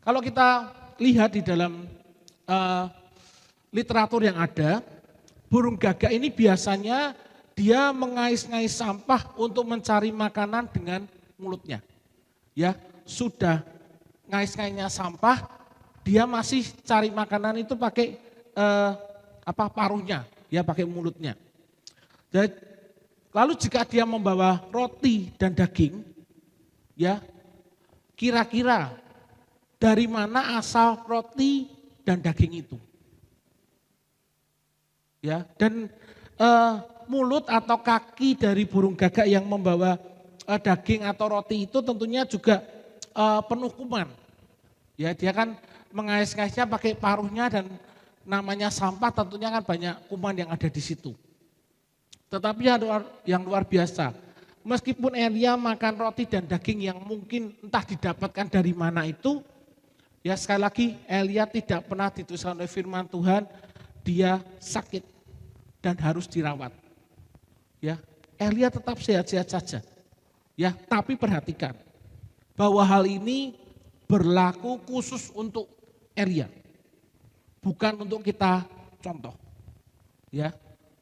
kalau kita lihat di dalam literatur yang ada, burung gagak ini biasanya dia mengais-ngais sampah untuk mencari makanan dengan mulutnya. Ya, sudah ngais-ngaisnya sampah, dia masih cari makanan itu pakai paruhnya, ya pakai mulutnya. Dan lalu jika dia membawa roti dan daging, ya kira-kira dari mana asal roti dan daging itu? Ya, dan mulut atau kaki dari burung gagak yang membawa daging atau roti itu tentunya juga penuh kuman. Ya, dia kan mengais-ngaisnya pakai paruhnya dan namanya sampah tentunya kan banyak kuman yang ada di situ. Tetapi yang luar biasa, meskipun Elia makan roti dan daging yang mungkin entah didapatkan dari mana itu, ya sekali lagi Elia tidak pernah dituliskan oleh firman Tuhan dia sakit dan harus dirawat. Ya, Elia tetap sehat-sehat saja. Ya, tapi perhatikan bahwa hal ini berlaku khusus untuk Elia. Bukan untuk kita contoh. Ya.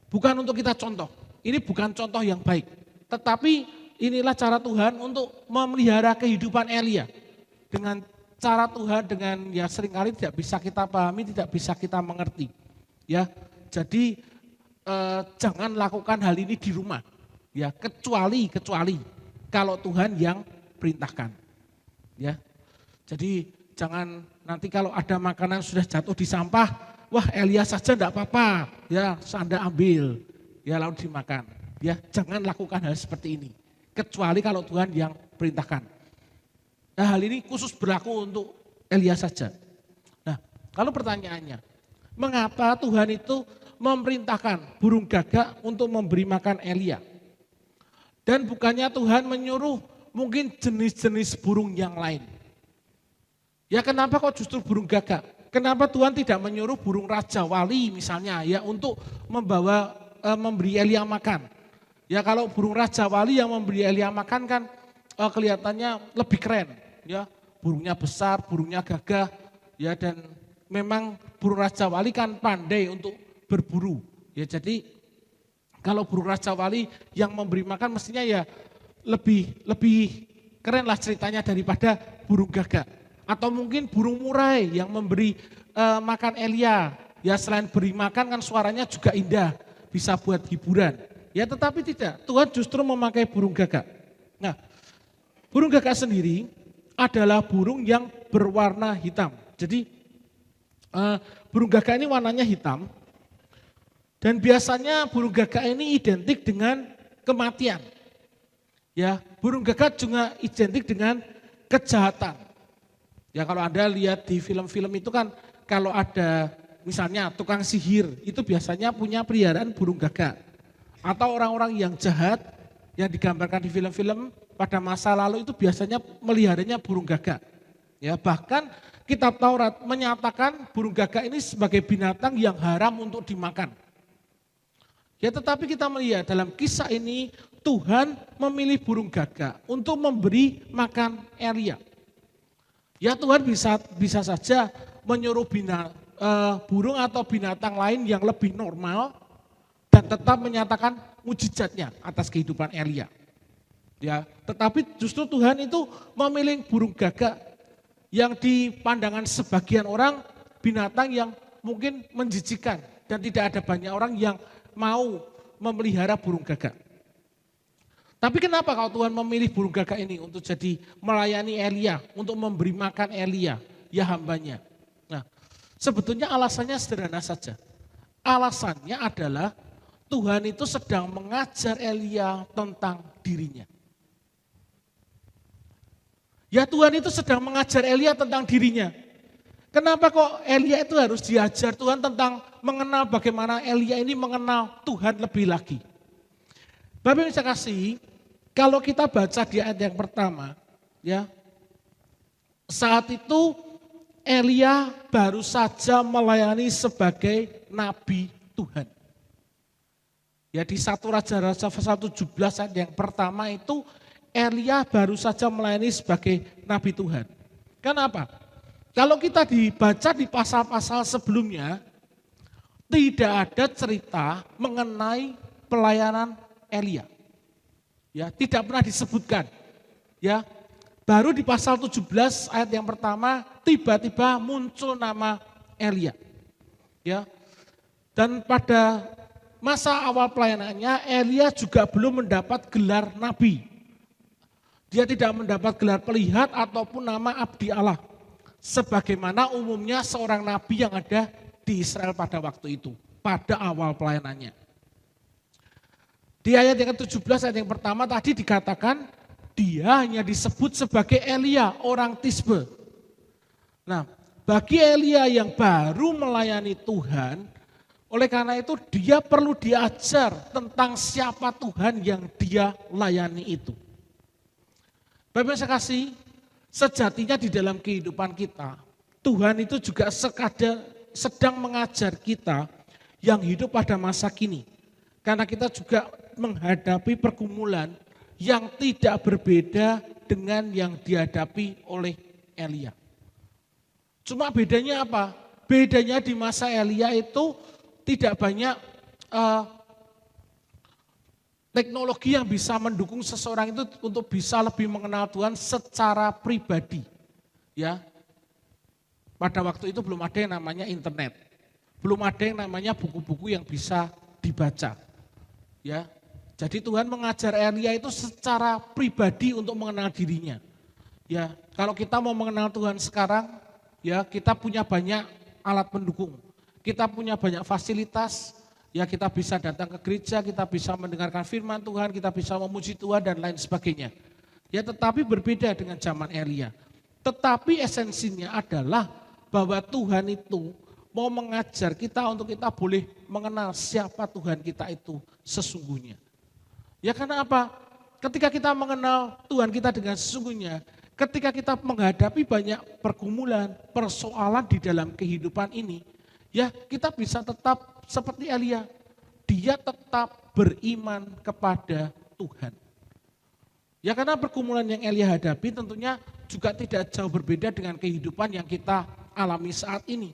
Bukan untuk kita contoh. Ini bukan contoh yang baik. Tetapi inilah cara Tuhan untuk memelihara kehidupan Elia. Dengan cara Tuhan dengan ya seringkali tidak bisa kita pahami, tidak bisa kita mengerti. Ya. Jadi jangan lakukan hal ini di rumah. Ya, kecuali kalau Tuhan yang perintahkan. Ya. Jadi jangan nanti kalau ada makanan sudah jatuh di sampah, wah Elia saja enggak apa-apa, ya Anda ambil, ya lalu dimakan. Ya jangan lakukan hal seperti ini, kecuali kalau Tuhan yang perintahkan. Nah hal ini khusus berlaku untuk Elia saja. Nah kalau pertanyaannya, mengapa Tuhan itu memerintahkan burung gagak untuk memberi makan Elia? Dan bukannya Tuhan menyuruh mungkin jenis-jenis burung yang lain? Ya kenapa kok justru burung gagak? kenapa Tuhan tidak menyuruh burung raja wali misalnya ya untuk memberi Elia makan. Ya kalau burung raja wali yang memberi Elia makan kan kelihatannya lebih keren ya. Burungnya besar, burungnya gagah ya, dan memang burung raja wali kan pandai untuk berburu. Ya jadi kalau burung raja wali yang memberi makan mestinya ya lebih keren lah ceritanya daripada burung gagak. Atau mungkin burung murai yang memberi makan Elia. Ya selain beri makan kan suaranya juga indah, bisa buat hiburan. Ya tetapi tidak, Tuhan justru memakai burung gagak. Nah, burung gagak sendiri adalah burung yang berwarna hitam. Jadi burung gagak ini warnanya hitam. Dan biasanya burung gagak ini identik dengan kematian. Ya, burung gagak juga identik dengan kejahatan. Ya kalau Anda lihat di film-film itu kan kalau ada misalnya tukang sihir itu biasanya punya peliharaan burung gagak. Atau orang-orang yang jahat yang digambarkan di film-film pada masa lalu itu biasanya meliharanya burung gagak. Ya, bahkan kitab Taurat menyatakan burung gagak ini sebagai binatang yang haram untuk dimakan. Ya tetapi kita melihat dalam kisah ini Tuhan memilih burung gagak untuk memberi makan Elia. Ya Tuhan bisa saja menyuruh burung atau binatang lain yang lebih normal dan tetap menyatakan mujizatnya atas kehidupan Elia. Ya, tetapi justru Tuhan itu memilih burung gagak yang di pandangan sebagian orang binatang yang mungkin menjijikan dan tidak ada banyak orang yang mau memelihara burung gagak. Tapi kenapa kalau Tuhan memilih burung gagak ini untuk jadi melayani Elia, untuk memberi makan Elia, ya hambanya. Nah, sebetulnya alasannya sederhana saja. Alasannya adalah Tuhan itu sedang mengajar Elia tentang dirinya. Ya Tuhan itu sedang mengajar Elia tentang dirinya. Kenapa kok Elia itu harus diajar Tuhan tentang mengenal bagaimana Elia ini mengenal Tuhan lebih lagi. Bapak Ibu saya kasih, kalau kita baca di ayat yang pertama, ya saat itu Elia baru saja melayani sebagai nabi Tuhan. Ya di 1 Raja-Raja pasal 17 ayat yang pertama itu Elia baru saja melayani sebagai nabi Tuhan. Kenapa? Kalau kita dibaca di pasal-pasal sebelumnya, tidak ada cerita mengenai pelayanan Elia. Ya, tidak pernah disebutkan. Ya, baru di pasal 17 ayat yang pertama tiba-tiba muncul nama Elia. Ya. Dan pada masa awal pelayanannya Elia juga belum mendapat gelar nabi. Dia tidak mendapat gelar pelihat ataupun nama abdi Allah. Sebagaimana umumnya seorang nabi yang ada di Israel pada waktu itu, pada awal pelayanannya. Di ayat yang ke-17 ayat yang pertama tadi dikatakan dia hanya disebut sebagai Elia, orang Tisbe. Nah, bagi Elia yang baru melayani Tuhan, oleh karena itu dia perlu diajar tentang siapa Tuhan yang dia layani itu. Bapak saya kasih, sejatinya di dalam kehidupan kita, Tuhan itu juga sedang mengajar kita yang hidup pada masa kini. Karena kita juga menghadapi pergumulan yang tidak berbeda dengan yang dihadapi oleh Elia. Cuma bedanya apa? Bedanya di masa Elia itu tidak banyak teknologi yang bisa mendukung seseorang itu untuk bisa lebih mengenal Tuhan secara pribadi. Ya. Pada waktu itu belum ada yang namanya internet. Belum ada yang namanya buku-buku yang bisa dibaca. Ya. Jadi Tuhan mengajar Elia itu secara pribadi untuk mengenal dirinya. Ya, kalau kita mau mengenal Tuhan sekarang, ya kita punya banyak alat pendukung. Kita punya banyak fasilitas. Ya kita bisa datang ke gereja, kita bisa mendengarkan firman Tuhan, kita bisa memuji Tuhan dan lain sebagainya. Ya tetapi berbeda dengan zaman Elia. Tetapi esensinya adalah bahwa Tuhan itu mau mengajar kita untuk kita boleh mengenal siapa Tuhan kita itu sesungguhnya. Ya karena apa? Ketika kita mengenal Tuhan kita dengan sesungguhnya, ketika kita menghadapi banyak pergumulan, persoalan di dalam kehidupan ini, ya kita bisa tetap seperti Elia. Dia tetap beriman kepada Tuhan. Ya karena pergumulan yang Elia hadapi tentunya juga tidak jauh berbeda dengan kehidupan yang kita alami saat ini.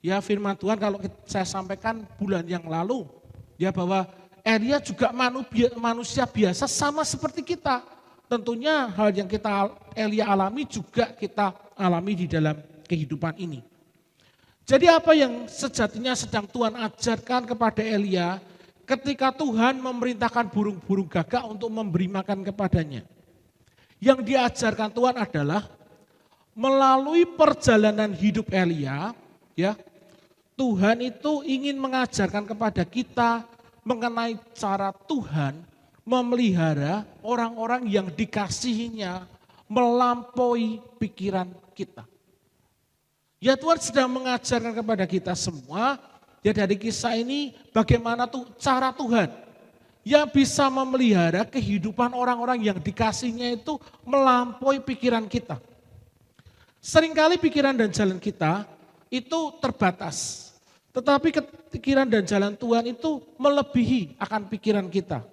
Ya firman Tuhan kalau saya sampaikan bulan yang lalu, ya bahwa Elia juga manusia biasa sama seperti kita. Tentunya hal yang Elia alami juga kita alami di dalam kehidupan ini. Jadi apa yang sejatinya sedang Tuhan ajarkan kepada Elia ketika Tuhan memerintahkan burung-burung gagak untuk memberi makan kepadanya. Yang diajarkan Tuhan adalah melalui perjalanan hidup Elia, ya, Tuhan itu ingin mengajarkan kepada kita mengenai cara Tuhan memelihara orang-orang yang dikasihinya melampaui pikiran kita. Ya Tuhan sedang mengajarkan kepada kita semua, ya dari kisah ini bagaimana cara Tuhan yang bisa memelihara kehidupan orang-orang yang dikasihnya itu melampaui pikiran kita. Seringkali pikiran dan jalan kita itu terbatas. Tetapi pikiran dan jalan Tuhan itu melebihi akan pikiran kita.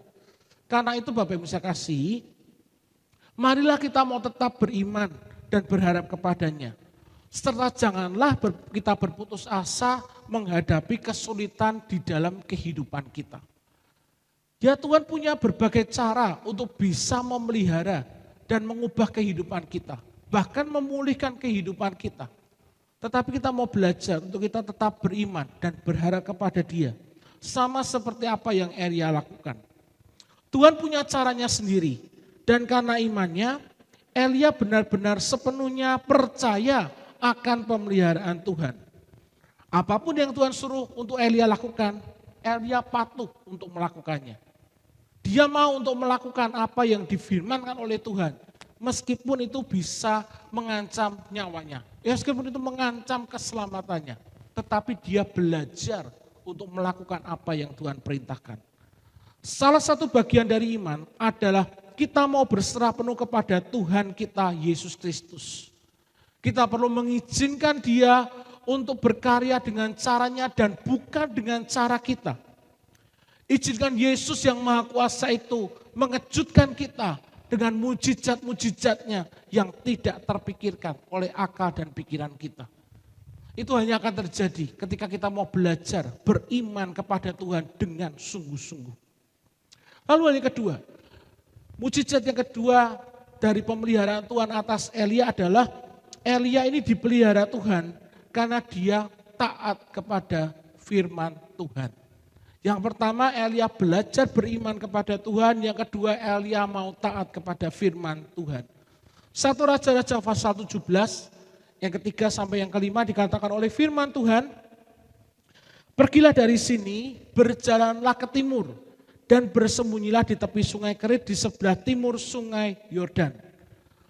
Karena itu Bapak Ibu saya kasih, marilah kita mau tetap beriman dan berharap kepadanya. Serta janganlah kita berputus asa menghadapi kesulitan di dalam kehidupan kita. Ya Tuhan punya berbagai cara untuk bisa memelihara dan mengubah kehidupan kita. Bahkan memulihkan kehidupan kita. Tetapi kita mau belajar untuk kita tetap beriman dan berharap kepada Dia. Sama seperti apa yang Elia lakukan. Tuhan punya caranya sendiri. Dan karena imannya, Elia benar-benar sepenuhnya percaya akan pemeliharaan Tuhan. Apapun yang Tuhan suruh untuk Elia lakukan, Elia patuh untuk melakukannya. Dia mau untuk melakukan apa yang difirmankan oleh Tuhan. Meskipun itu bisa mengancam nyawanya. Ya meskipun itu mengancam keselamatannya. Tetapi dia belajar untuk melakukan apa yang Tuhan perintahkan. Salah satu bagian dari iman adalah kita mau berserah penuh kepada Tuhan kita Yesus Kristus. Kita perlu mengizinkan Dia untuk berkarya dengan caranya dan bukan dengan cara kita. Izinkan Yesus yang Maha Kuasa itu mengejutkan kita dengan mujizat-mujizatnya yang tidak terpikirkan oleh akal dan pikiran kita. Itu hanya akan terjadi ketika kita mau belajar beriman kepada Tuhan dengan sungguh-sungguh. Lalu yang kedua, mujizat yang kedua dari pemeliharaan Tuhan atas Elia adalah Elia ini dipelihara Tuhan karena dia taat kepada firman Tuhan. Yang pertama Elia belajar beriman kepada Tuhan, yang kedua Elia mau taat kepada firman Tuhan. 1 Raja-Raja pasal 17, yang ketiga sampai yang kelima dikatakan oleh firman Tuhan, pergilah dari sini, berjalanlah ke timur, dan bersembunyilah di tepi sungai Kerit di sebelah timur sungai Yordan.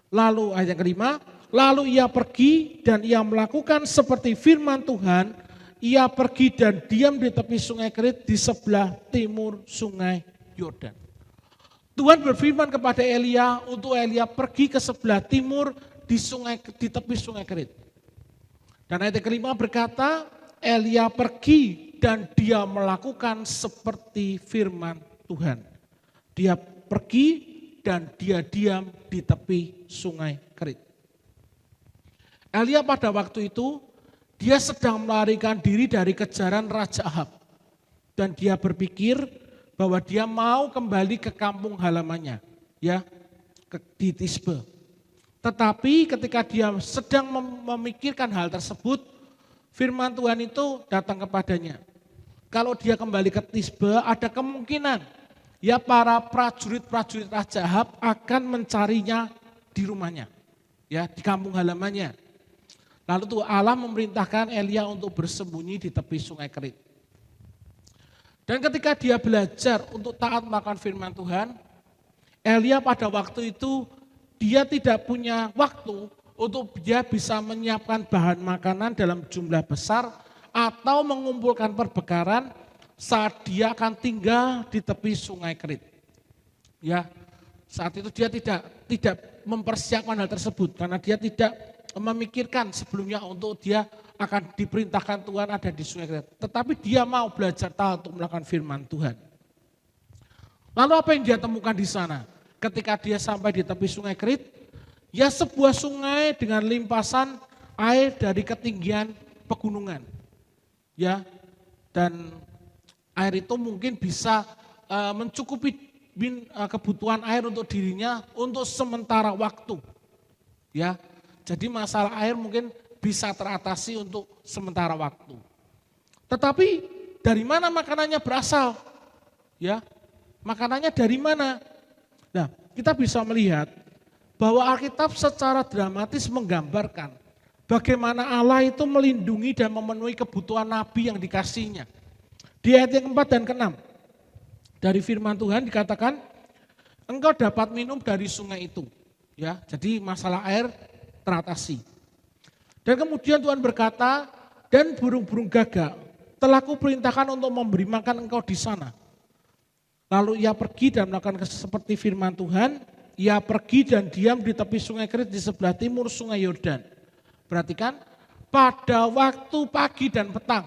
Lalu ayat yang kelima, lalu ia pergi dan ia melakukan seperti firman Tuhan, ia pergi dan diam di tepi sungai Kerit di sebelah timur sungai Yordan. Tuhan berfirman kepada Elia untuk Elia pergi ke sebelah timur di tepi sungai Kerit. Dan ayat yang kelima berkata, Elia pergi dan dia melakukan seperti firman Tuhan. Dia pergi dan dia diam di tepi sungai Kerit. Elia pada waktu itu, dia sedang melarikan diri dari kejaran Raja Ahab. Dan dia berpikir bahwa dia mau kembali ke kampung halamannya, ya, di Tisbe. Tetapi ketika dia sedang memikirkan hal tersebut, firman Tuhan itu datang kepadanya. Kalau dia kembali ke Tisbe, ada kemungkinan ya para prajurit-prajurit Raja Ahab akan mencarinya di rumahnya, ya, di kampung halamannya. Lalu tuh Allah memerintahkan Elia untuk bersembunyi di tepi sungai Kerit. Dan ketika dia belajar untuk taat melakukan firman Tuhan, Elia pada waktu itu dia tidak punya waktu untuk dia bisa menyiapkan bahan makanan dalam jumlah besar atau mengumpulkan perbekalan saat dia akan tinggal di tepi sungai Kerit. Ya, saat itu dia tidak mempersiapkan hal tersebut karena dia tidak memikirkan sebelumnya untuk dia akan diperintahkan Tuhan ada di Sungai Kerit. Tetapi dia mau belajar tahu untuk melakukan firman Tuhan. Lalu apa yang dia temukan di sana? Ketika dia sampai di tepi Sungai Kerit, ya sebuah sungai dengan limpasan air dari ketinggian pegunungan. Ya, dan air itu mungkin bisa mencukupi kebutuhan air untuk dirinya untuk sementara waktu. Ya, jadi masalah air mungkin bisa teratasi untuk sementara waktu. Tetapi dari mana makanannya berasal? Ya, makanannya dari mana? Nah, kita bisa melihat bahwa Alkitab secara dramatis menggambarkan bagaimana Allah itu melindungi dan memenuhi kebutuhan nabi yang dikasihnya. Di ayat yang keempat dan keenam dari firman Tuhan dikatakan, engkau dapat minum dari sungai itu. Ya, jadi masalah air teratasi. Dan kemudian Tuhan berkata, dan burung-burung gagak telah kuperintahkan untuk memberi makan engkau di sana. Lalu ia pergi dan melakukan seperti firman Tuhan, ia pergi dan diam di tepi Sungai Kerit di sebelah timur Sungai Yordan. Perhatikan, pada waktu pagi dan petang,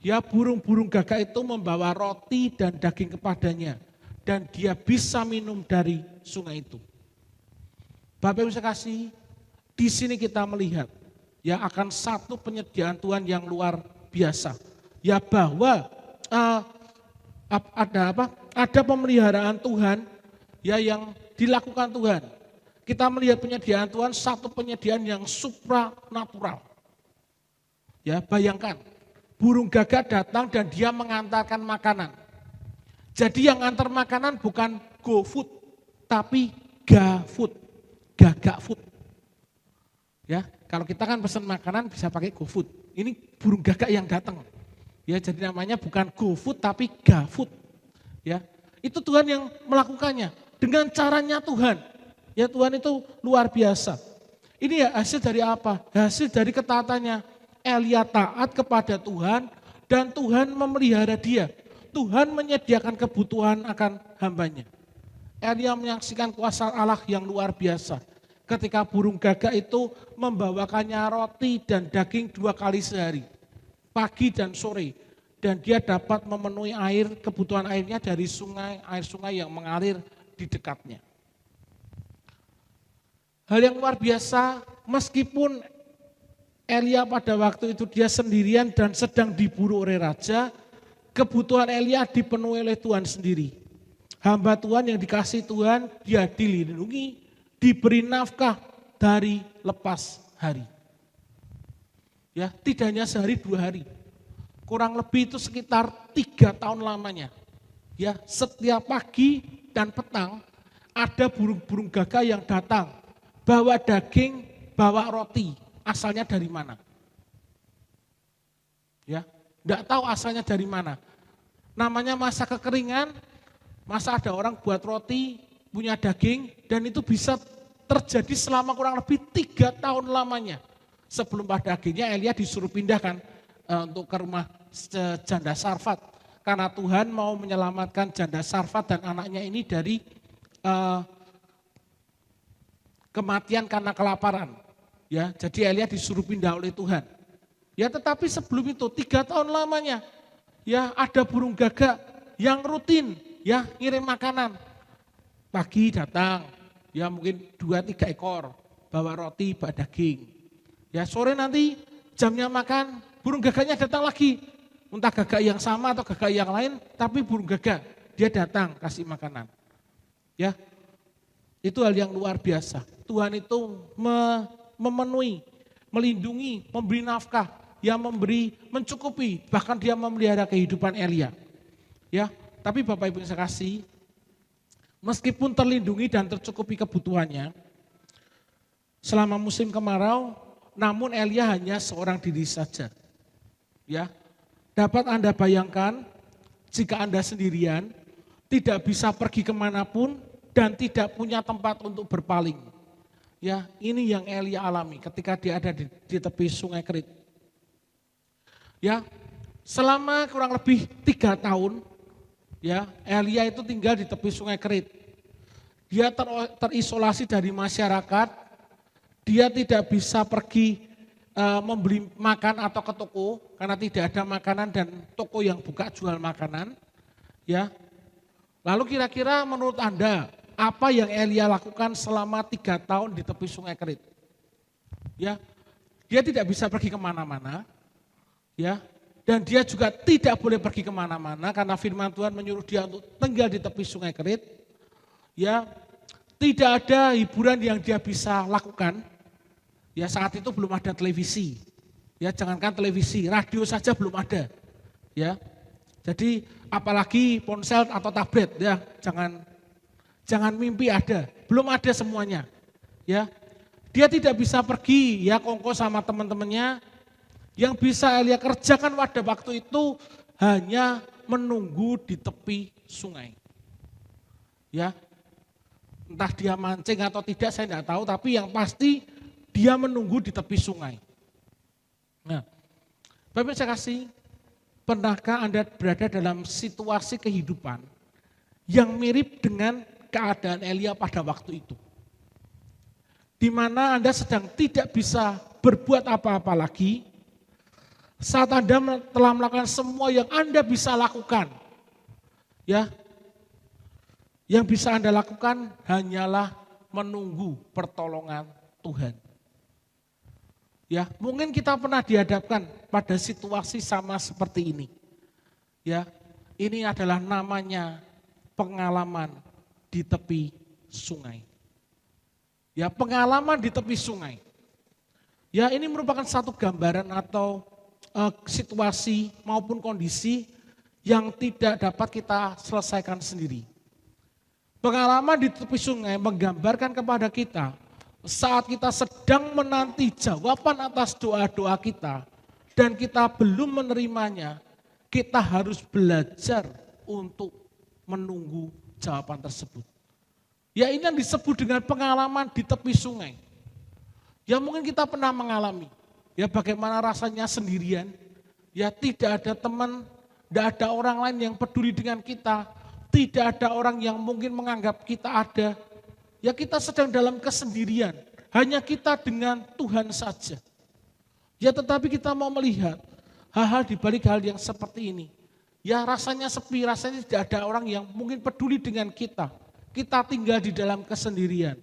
ya burung-burung gagak itu membawa roti dan daging kepadanya, dan dia bisa minum dari sungai itu. Bapak Ibu sekalian, di sini kita melihat ya akan satu penyediaan Tuhan yang luar biasa. Ya bahwa ada pemeliharaan Tuhan ya yang dilakukan Tuhan. Kita melihat penyediaan Tuhan satu penyediaan yang supranatural. Ya, bayangkan burung gagak datang dan dia mengantarkan makanan. Jadi yang antar makanan bukan GoFood tapi GaFood, gagak food. Ya, kalau kita kan pesan makanan bisa pakai GoFood. Ini burung gagak yang datang. Ya, jadi namanya bukan GoFood tapi GaFood. Ya, itu Tuhan yang melakukannya dengan caranya Tuhan. Ya, Tuhan itu luar biasa. Ini ya hasil dari apa? Hasil dari ketaatannya. Elia taat kepada Tuhan dan Tuhan memelihara dia. Tuhan menyediakan kebutuhan akan hambanya. Elia menyaksikan kuasa Allah yang luar biasa. Ketika burung gagak itu membawakannya roti dan daging 2 kali sehari, pagi dan sore. Dan dia dapat memenuhi air, kebutuhan airnya dari air sungai yang mengalir di dekatnya. Hal yang luar biasa, meskipun Elia pada waktu itu dia sendirian dan sedang diburu oleh raja, kebutuhan Elia dipenuhi oleh Tuhan sendiri. Hamba Tuhan yang dikasih Tuhan, dia dilindungi, diberi nafkah dari lepas hari. Ya, tidak hanya sehari 2 hari. Kurang lebih itu sekitar 3 tahun lamanya. Ya, setiap pagi dan petang ada burung-burung gagak yang datang, bawa daging, bawa roti. Asalnya dari mana? Ya, enggak tahu asalnya dari mana. Namanya masa kekeringan, masa ada orang buat roti, punya daging, dan itu bisa terjadi selama kurang lebih 3 tahun lamanya. Sebelum pada akhirnya Elia disuruh pindahkan untuk ke rumah janda Sarfat. Karena Tuhan mau menyelamatkan janda Sarfat dan anaknya ini dari kematian karena kelaparan. Ya, jadi Elia disuruh pindah oleh Tuhan. Ya, tetapi sebelum itu 3 tahun lamanya, ya ada burung gagak yang rutin, ya ngirim makanan. Pagi datang, ya mungkin 2-3 ekor, bawa roti, bawa daging. Ya sore nanti jamnya makan, burung gagaknya datang lagi. Entah gagak yang sama atau gagak yang lain, tapi burung gagak dia datang kasih makanan. Ya, itu hal yang luar biasa. Tuhan itu memenuhi, melindungi, memberi nafkah, yang memberi, mencukupi, bahkan dia memelihara kehidupan Elia. Ya, tapi Bapak Ibu yang saya kasih, meskipun terlindungi dan tercukupi kebutuhannya, selama musim kemarau, namun Elia hanya seorang diri saja. Ya, dapat Anda bayangkan jika Anda sendirian, tidak bisa pergi kemanapun dan tidak punya tempat untuk berpaling. Ya, ini yang Elia alami ketika dia ada di tepi Sungai Kerit. Ya, selama kurang lebih 3 tahun, ya Elia itu tinggal di tepi Sungai Kerit. dia terisolasi dari masyarakat, dia tidak bisa pergi membeli makan atau ke toko karena tidak ada makanan dan toko yang buka jual makanan. Ya, lalu kira-kira menurut Anda apa yang Elia lakukan selama 3 tahun di tepi sungai Kerit? Ya, dia tidak bisa pergi kemana-mana, ya, dan dia juga tidak boleh pergi kemana-mana karena firman Tuhan menyuruh dia untuk tinggal di tepi sungai Kerit. Ya, tidak ada hiburan yang dia bisa lakukan. Ya, saat itu belum ada televisi. Ya, jangankan televisi, radio saja belum ada. Ya. Jadi apalagi ponsel atau tablet, ya, jangan mimpi ada. Belum ada semuanya. Ya. Dia tidak bisa pergi ya kongko sama teman-temannya. Yang bisa Elia kerjakan pada waktu itu hanya menunggu di tepi sungai. Ya. Entah dia mancing atau tidak saya tidak tahu, tapi yang pasti dia menunggu di tepi sungai. Nah, Bapak saya kasih, pernahkah Anda berada dalam situasi kehidupan yang mirip dengan keadaan Elia pada waktu itu? Di mana Anda sedang tidak bisa berbuat apa-apa lagi, saat Anda telah melakukan semua yang Anda bisa lakukan, ya, yang bisa Anda lakukan hanyalah menunggu pertolongan Tuhan. Ya, mungkin kita pernah dihadapkan pada situasi sama seperti ini. Ya, ini adalah namanya pengalaman di tepi sungai. Ya, pengalaman di tepi sungai. Ya, ini merupakan satu gambaran atau situasi maupun kondisi yang tidak dapat kita selesaikan sendiri. Pengalaman di tepi sungai menggambarkan kepada kita saat kita sedang menanti jawaban atas doa-doa kita dan kita belum menerimanya, kita harus belajar untuk menunggu jawaban tersebut. Ya, ini yang disebut dengan pengalaman di tepi sungai. Ya, mungkin kita pernah mengalami, ya, bagaimana rasanya sendirian, ya, tidak ada teman, tidak ada orang lain yang peduli dengan kita, tidak ada orang yang mungkin menganggap kita ada. Ya, kita sedang dalam kesendirian, hanya kita dengan Tuhan saja. Ya, tetapi kita mau melihat hal-hal di balik hal yang seperti ini. Ya, rasanya sepi, rasanya tidak ada orang yang mungkin peduli dengan kita. Kita tinggal di dalam kesendirian.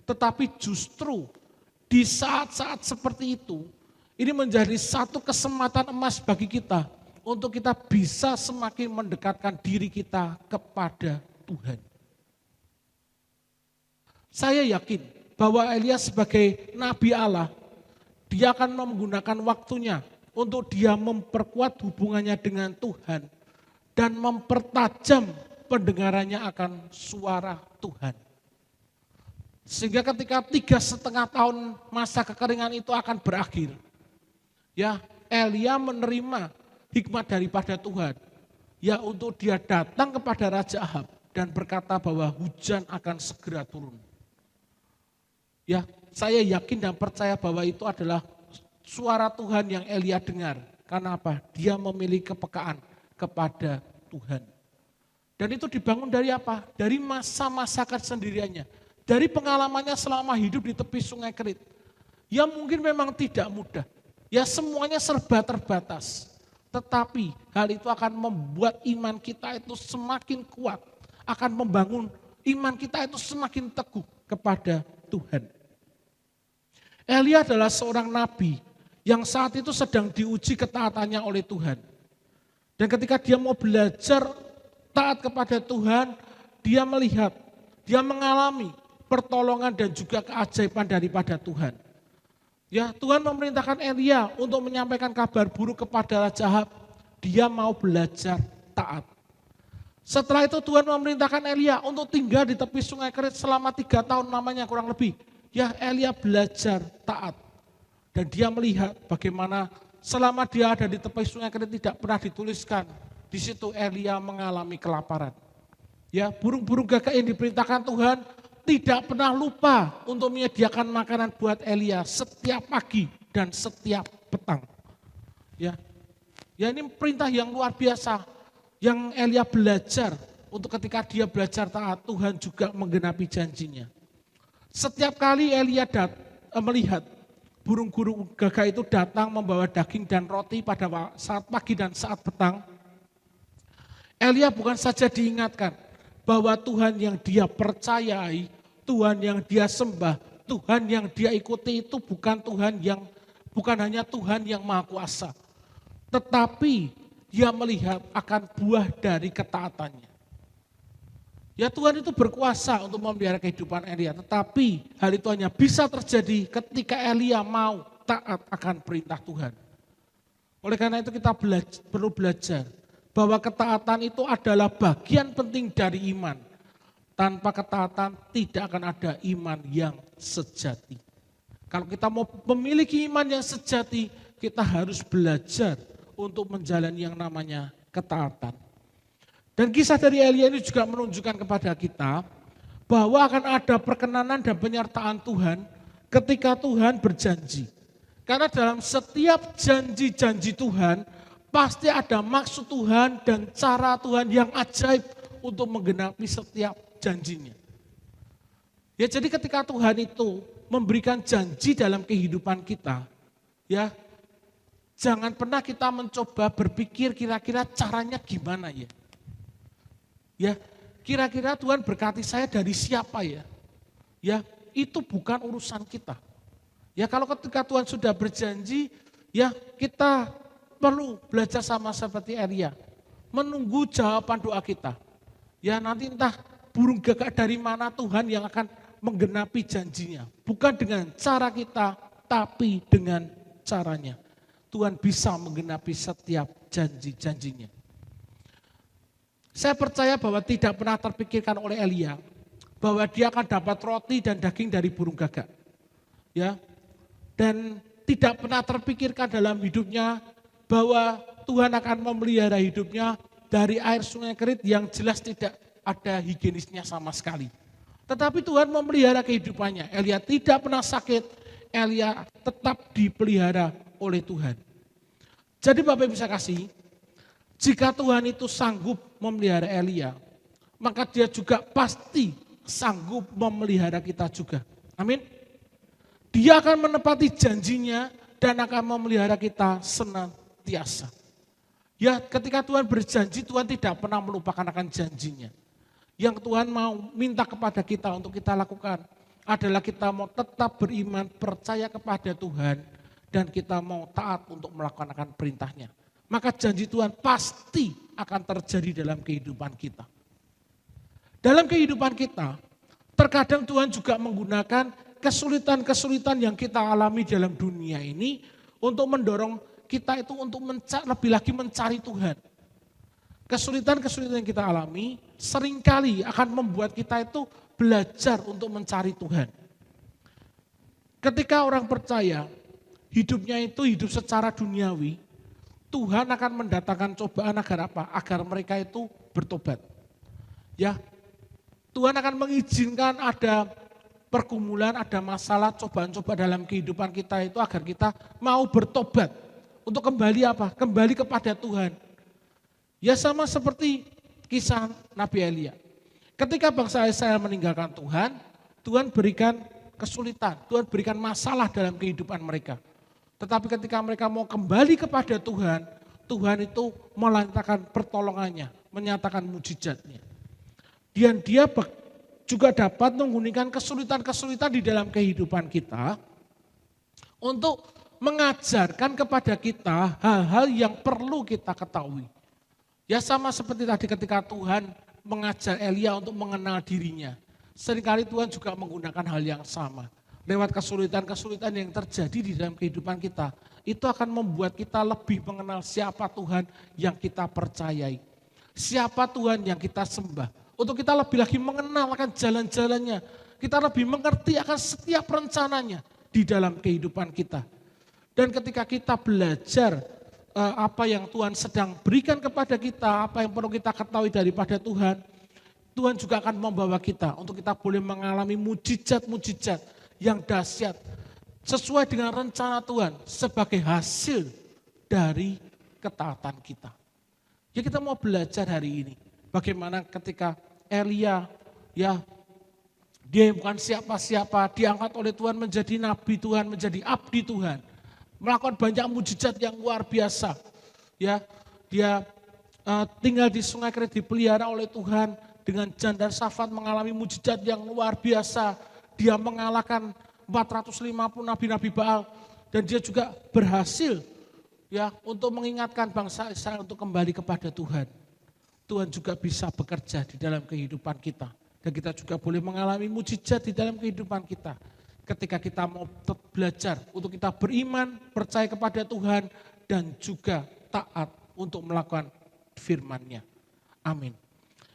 Tetapi justru di saat-saat seperti itu, ini menjadi satu kesempatan emas bagi kita untuk kita bisa semakin mendekatkan diri kita kepada Tuhan. Saya yakin bahwa Elia sebagai Nabi Allah, dia akan menggunakan waktunya untuk dia memperkuat hubungannya dengan Tuhan dan mempertajam pendengarannya akan suara Tuhan. Sehingga ketika 3,5 tahun masa kekeringan itu akan berakhir, ya, Elia menerima hikmat daripada Tuhan, ya, untuk dia datang kepada Raja Ahab dan berkata bahwa hujan akan segera turun. Ya, saya yakin dan percaya bahwa itu adalah suara Tuhan yang Elia dengar. Karena apa? Dia memiliki kepekaan kepada Tuhan. Dan itu dibangun dari apa? Dari masa-masa kesendiriannya. Dari pengalamannya selama hidup di tepi sungai Kerit. Ya, mungkin memang tidak mudah. Ya, semuanya serba terbatas. Tetapi hal itu akan membuat iman kita itu semakin kuat. Akan membangun iman kita itu semakin teguh kepada Tuhan. Elia adalah seorang nabi yang saat itu sedang diuji ketaatannya oleh Tuhan. Dan ketika dia mau belajar taat kepada Tuhan, dia melihat, dia mengalami pertolongan dan juga keajaiban daripada Tuhan. Ya, Tuhan memerintahkan Elia untuk menyampaikan kabar buruk kepada Raja Ahab. Dia mau belajar taat. Setelah itu Tuhan memerintahkan Elia untuk tinggal di tepi sungai Kerit selama 3 tahun namanya kurang lebih. Ya, Elia belajar taat. Dan dia melihat bagaimana selama dia ada di tepi sungai Kerit tidak pernah dituliskan. Di situ Elia mengalami kelaparan. Ya, burung-burung gagak yang diperintahkan Tuhan tidak pernah lupa untuk menyediakan makanan buat Elia setiap pagi dan setiap petang. Ya, ini perintah yang luar biasa yang Elia belajar untuk ketika dia belajar taat, Tuhan juga menggenapi janjinya. Setiap kali Elia melihat burung-burung gagak itu datang membawa daging dan roti pada saat pagi dan saat petang, Elia bukan saja diingatkan bahwa Tuhan yang dia percayai, Tuhan yang dia sembah, Tuhan yang dia ikuti itu bukan hanya Tuhan yang Maha Kuasa, tetapi dia melihat akan buah dari ketaatannya. Ya, Tuhan itu berkuasa untuk memelihara kehidupan Elia, tetapi hal itu hanya bisa terjadi ketika Elia mau taat akan perintah Tuhan. Oleh karena itu kita perlu belajar bahwa ketaatan itu adalah bagian penting dari iman. Tanpa ketaatan tidak akan ada iman yang sejati. Kalau kita mau memiliki iman yang sejati, kita harus belajar untuk menjalani yang namanya ketaatan. Dan kisah dari Elia ini juga menunjukkan kepada kita bahwa akan ada perkenanan dan penyertaan Tuhan ketika Tuhan berjanji. Karena dalam setiap janji-janji Tuhan pasti ada maksud Tuhan dan cara Tuhan yang ajaib untuk menggenapi setiap janjinya. Ya, jadi ketika Tuhan itu memberikan janji dalam kehidupan kita, ya, jangan pernah kita mencoba berpikir kira-kira caranya gimana ya. Ya, kira-kira Tuhan berkati saya dari siapa ya? Ya, itu bukan urusan kita. Ya, kalau ketika Tuhan sudah berjanji, ya kita perlu belajar sama seperti Elia. Menunggu jawaban doa kita. Ya, nanti entah burung gagak dari mana Tuhan yang akan menggenapi janjinya. Bukan dengan cara kita, tapi dengan caranya. Tuhan bisa menggenapi setiap janji-janjinya. Saya percaya bahwa tidak pernah terpikirkan oleh Elia bahwa dia akan dapat roti dan daging dari burung gagak. Ya. Dan tidak pernah terpikirkan dalam hidupnya bahwa Tuhan akan memelihara hidupnya dari air sungai Kerit yang jelas tidak ada higienisnya sama sekali. Tetapi Tuhan memelihara kehidupannya. Elia tidak pernah sakit, Elia tetap dipelihara oleh Tuhan. Jadi Bapak Ibu saya kasih, jika Tuhan itu sanggup memelihara Elia, maka dia juga pasti sanggup memelihara kita juga. Amin. Dia akan menepati janjinya dan akan memelihara kita senantiasa. Ya, ketika Tuhan berjanji, Tuhan tidak pernah melupakan akan janjinya. Yang Tuhan mau minta kepada kita untuk kita lakukan adalah kita mau tetap beriman, percaya kepada Tuhan, dan kita mau taat untuk melakukan perintahnya. Maka janji Tuhan pasti akan terjadi dalam kehidupan kita. Dalam kehidupan kita, terkadang Tuhan juga menggunakan kesulitan-kesulitan yang kita alami dalam dunia ini untuk mendorong kita itu untuk lebih lagi mencari Tuhan. Kesulitan-kesulitan yang kita alami seringkali akan membuat kita itu belajar untuk mencari Tuhan. Ketika orang percaya hidupnya itu hidup secara duniawi, Tuhan akan mendatangkan cobaan agar apa? Agar mereka itu bertobat. Ya, Tuhan akan mengizinkan ada pergumulan, ada masalah, cobaan-cobaan dalam kehidupan kita itu agar kita mau bertobat. Untuk kembali apa? Kembali kepada Tuhan. Ya, sama seperti kisah Nabi Elia. Ketika bangsa Israel meninggalkan Tuhan, Tuhan berikan kesulitan, Tuhan berikan masalah dalam kehidupan mereka. Tetapi ketika mereka mau kembali kepada Tuhan, Tuhan itu melancarkan pertolongannya, menyatakan mujizatnya. Dan dia juga dapat menggunakan kesulitan-kesulitan di dalam kehidupan kita untuk mengajarkan kepada kita hal-hal yang perlu kita ketahui. Ya, sama seperti tadi ketika Tuhan mengajar Elia untuk mengenal dirinya. Seringkali Tuhan juga menggunakan hal yang sama. Lewat kesulitan-kesulitan yang terjadi di dalam kehidupan kita, itu akan membuat kita lebih mengenal siapa Tuhan yang kita percayai. Siapa Tuhan yang kita sembah. Untuk kita lebih lagi mengenal akan jalan-jalannya. Kita lebih mengerti akan setiap rencananya di dalam kehidupan kita. Dan ketika kita belajar apa yang Tuhan sedang berikan kepada kita, apa yang perlu kita ketahui daripada Tuhan, Tuhan juga akan membawa kita untuk kita boleh mengalami mujizat-mujizat yang dahsyat sesuai dengan rencana Tuhan sebagai hasil dari ketaatan kita. Ya, kita mau belajar hari ini Bagaimana ketika Elia, ya, dia bukan siapa-siapa, diangkat oleh Tuhan menjadi nabi Tuhan, menjadi abdi Tuhan. Melakukan banyak mujizat yang luar biasa. Ya, dia tinggal di Sungai Kerit, dipelihara oleh Tuhan. Dengan Jan dan Safat mengalami mujizat yang luar biasa. Dia mengalahkan 450 nabi-nabi Baal. Dan dia juga berhasil, ya, untuk mengingatkan bangsa Israel untuk kembali kepada Tuhan. Tuhan juga bisa bekerja di dalam kehidupan kita. Dan kita juga boleh mengalami mujizat di dalam kehidupan kita. Ketika kita mau belajar untuk kita beriman, percaya kepada Tuhan, dan juga taat untuk melakukan firman-Nya. Amin.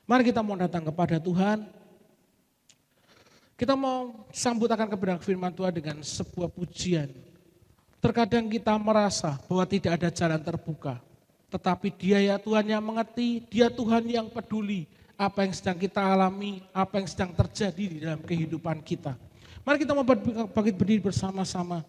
Mari kita mau datang kepada Tuhan. Kita mau sambut akan kebenaran firman Tuhan dengan sebuah pujian. Terkadang kita merasa bahwa tidak ada jalan terbuka. Tetapi Dia ya Tuhan yang mengerti, Dia Tuhan yang peduli. Apa yang sedang kita alami, apa yang sedang terjadi di dalam kehidupan kita. Mari kita mau bangkit berdiri bersama-sama.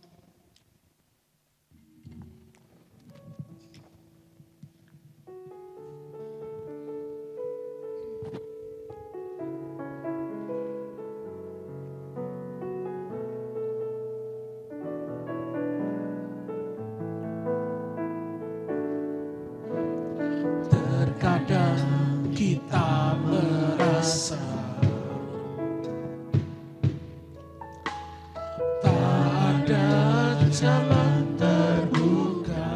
Terkadang kita merasa tak ada jalan terbuka,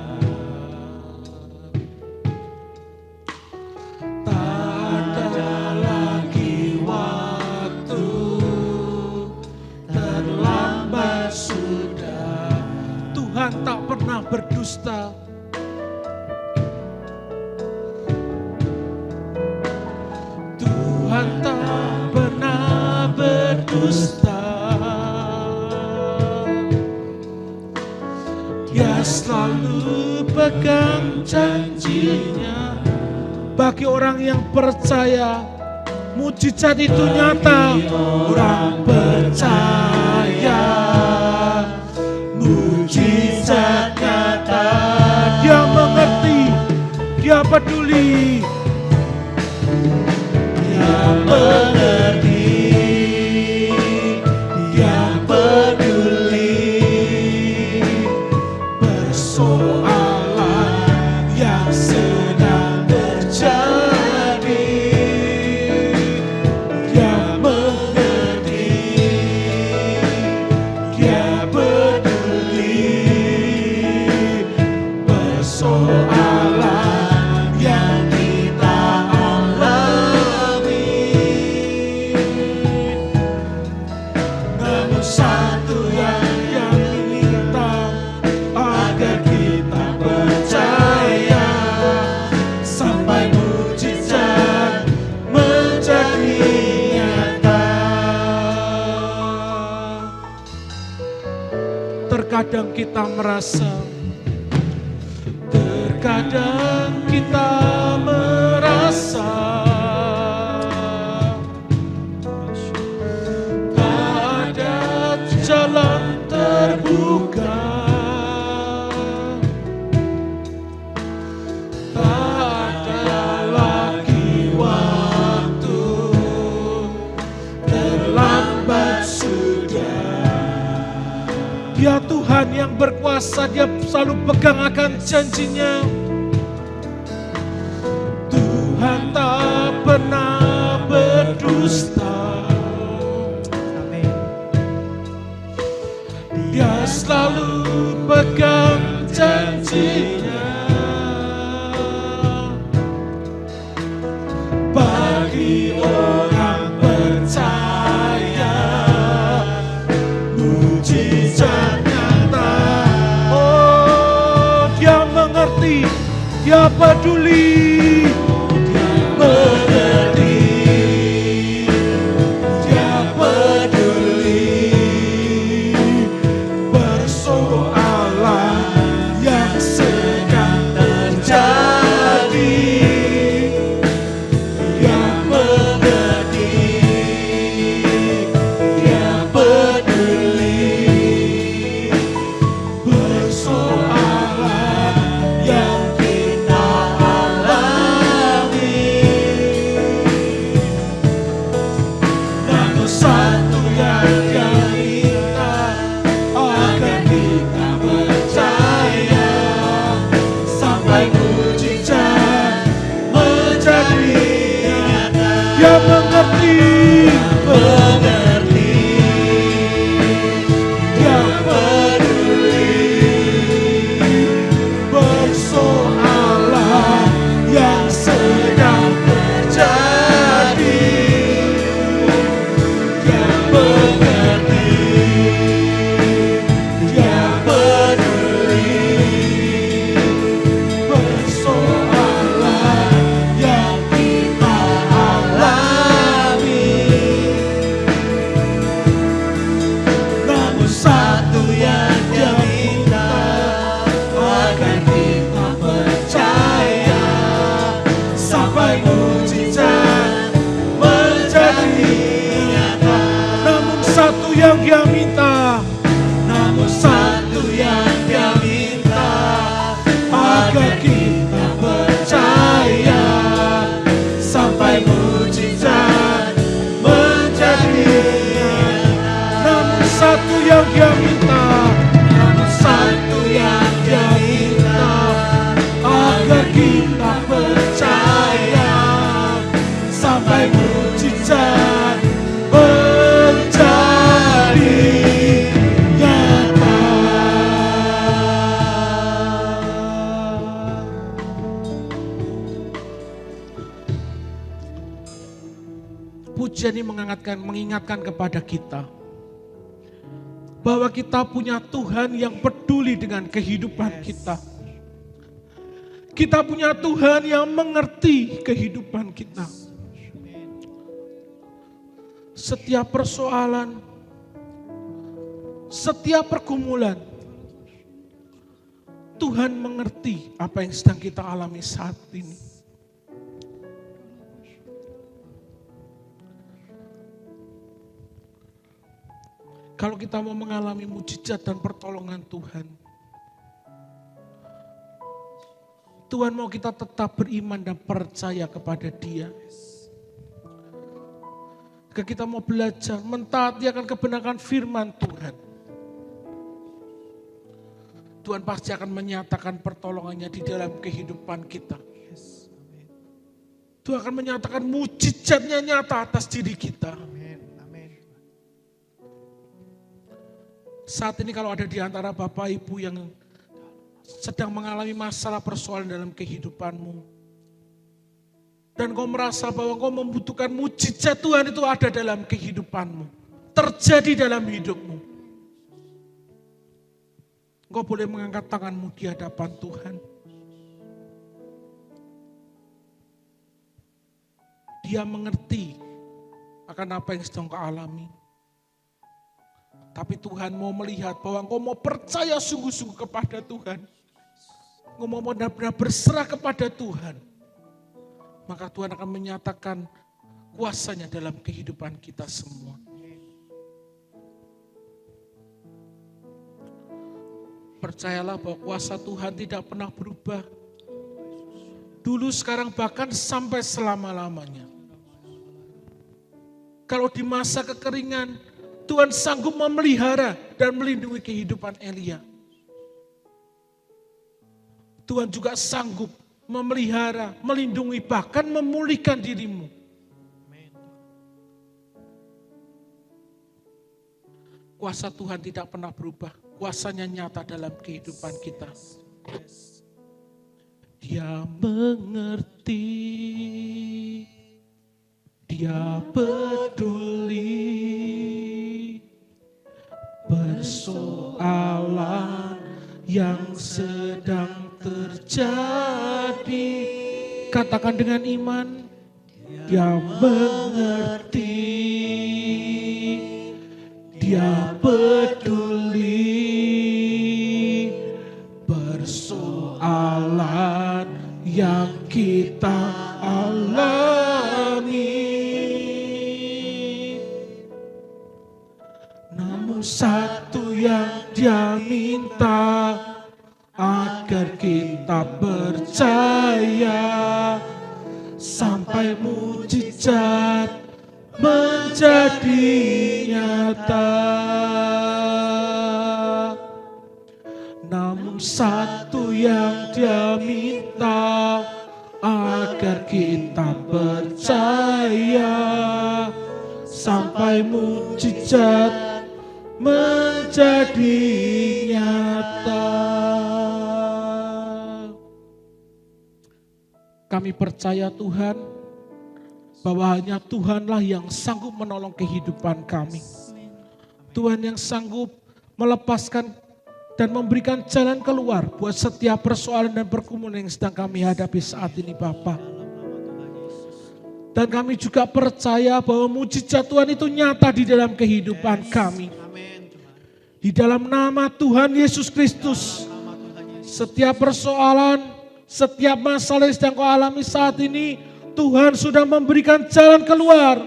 tak ada lagi waktu, terlambat sudah. Tuhan tak pernah berdusta. Tuhan tak pernah berdusta. Dia selalu pegang janjinya. Bagi orang yang percaya, mujizat itu nyata. Orang percaya, mujizat nyata. Dia mengerti, Dia peduli. Dia mengerti, Dia peduli. Persoalan yang sedang terjadi, Dia mengerti, Dia peduli. Persoalan yang kita alami, namun satu yang minta, agar kita percaya sampai mujizat menjadi nyata. Terkadang kita merasa, terkadang kita merasa tak ada jalan terbuka, tak ada lagi waktu, terlambat sudah. Dia Tuhan yang berkuasa, Dia selalu pegang akan janjinya. Tuhan tak pernah berdusta. Amin. Dia selalu pegang janjinya. Bagi orang percaya, mujizat nyata. Oh, Dia mengerti, Dia peduli. Dia mengerti, Dia peduli. Persoalan yang sedang terjadi, Dia mengerti, Dia peduli. Persoalan yang kita alami, satu yang Dia minta, namun satu yang Dia minta, agar kita percaya sampai mujizat menjadi. Namun satu yang Dia minta, namun satu yang Dia minta, agar kita percaya sampai mujizat menjadi nyata. Pujian ini mengingatkan kepada kita bahwa kita punya Tuhan yang peduli dengan kehidupan kita. Kita punya Tuhan yang mengerti kehidupan kita. Setiap persoalan, setiap pergumulan, Tuhan mengerti apa yang sedang kita alami saat ini. Kalau kita mau mengalami mujizat dan pertolongan Tuhan, Tuhan mau kita tetap beriman dan percaya kepada Dia. Jika kita mau belajar mentaati akan kebenaran firman Tuhan, Tuhan pasti akan menyatakan pertolongannya di dalam kehidupan kita. Tuhan akan menyatakan mujizatnya nyata atas diri kita. Saat ini kalau ada di antara Bapak Ibu yang sedang mengalami masalah persoalan dalam kehidupanmu, dan kau merasa bahwa kau membutuhkan mujizat Tuhan itu ada dalam kehidupanmu, terjadi dalam hidupmu, kau boleh mengangkat tanganmu di hadapan Tuhan. Dia mengerti akan apa yang sedang kau alami. Tapi Tuhan mau melihat bahwa engkau mau percaya sungguh-sungguh kepada Tuhan. Engkau mau benar-benar berserah kepada Tuhan. Maka Tuhan akan menyatakan kuasa-Nya dalam kehidupan kita semua. Percayalah bahwa kuasa Tuhan tidak pernah berubah. Dulu, sekarang, bahkan sampai selama-lamanya. Kalau di masa kekeringan, Tuhan sanggup memelihara dan melindungi kehidupan Elia. Tuhan juga sanggup memelihara, melindungi, bahkan memulihkan dirimu. Kuasa Tuhan tidak pernah berubah. Kuasa-Nya nyata dalam kehidupan kita. Dia mengerti, Dia peduli persoalan yang sedang terjadi. Katakan dengan iman, Dia mengerti, Dia peduli persoalan yang kita alami. Namun satu yang Dia minta, agar kita percaya sampai mujizat menjadi nyata. Namun satu yang Dia minta, agar kita percaya sampai mujizat menjadi nyata. Kami percaya Tuhan, bahwa hanya Tuhanlah yang sanggup menolong kehidupan kami. Tuhan yang sanggup melepaskan dan memberikan jalan keluar buat setiap persoalan dan pergumulan yang sedang kami hadapi saat ini, Bapa. Dan kami juga percaya bahwa mujizat Tuhan itu nyata di dalam kehidupan kami. Di dalam nama Tuhan Yesus Kristus, setiap persoalan, setiap masalah yang sedang kau alami saat ini, Tuhan sudah memberikan jalan keluar.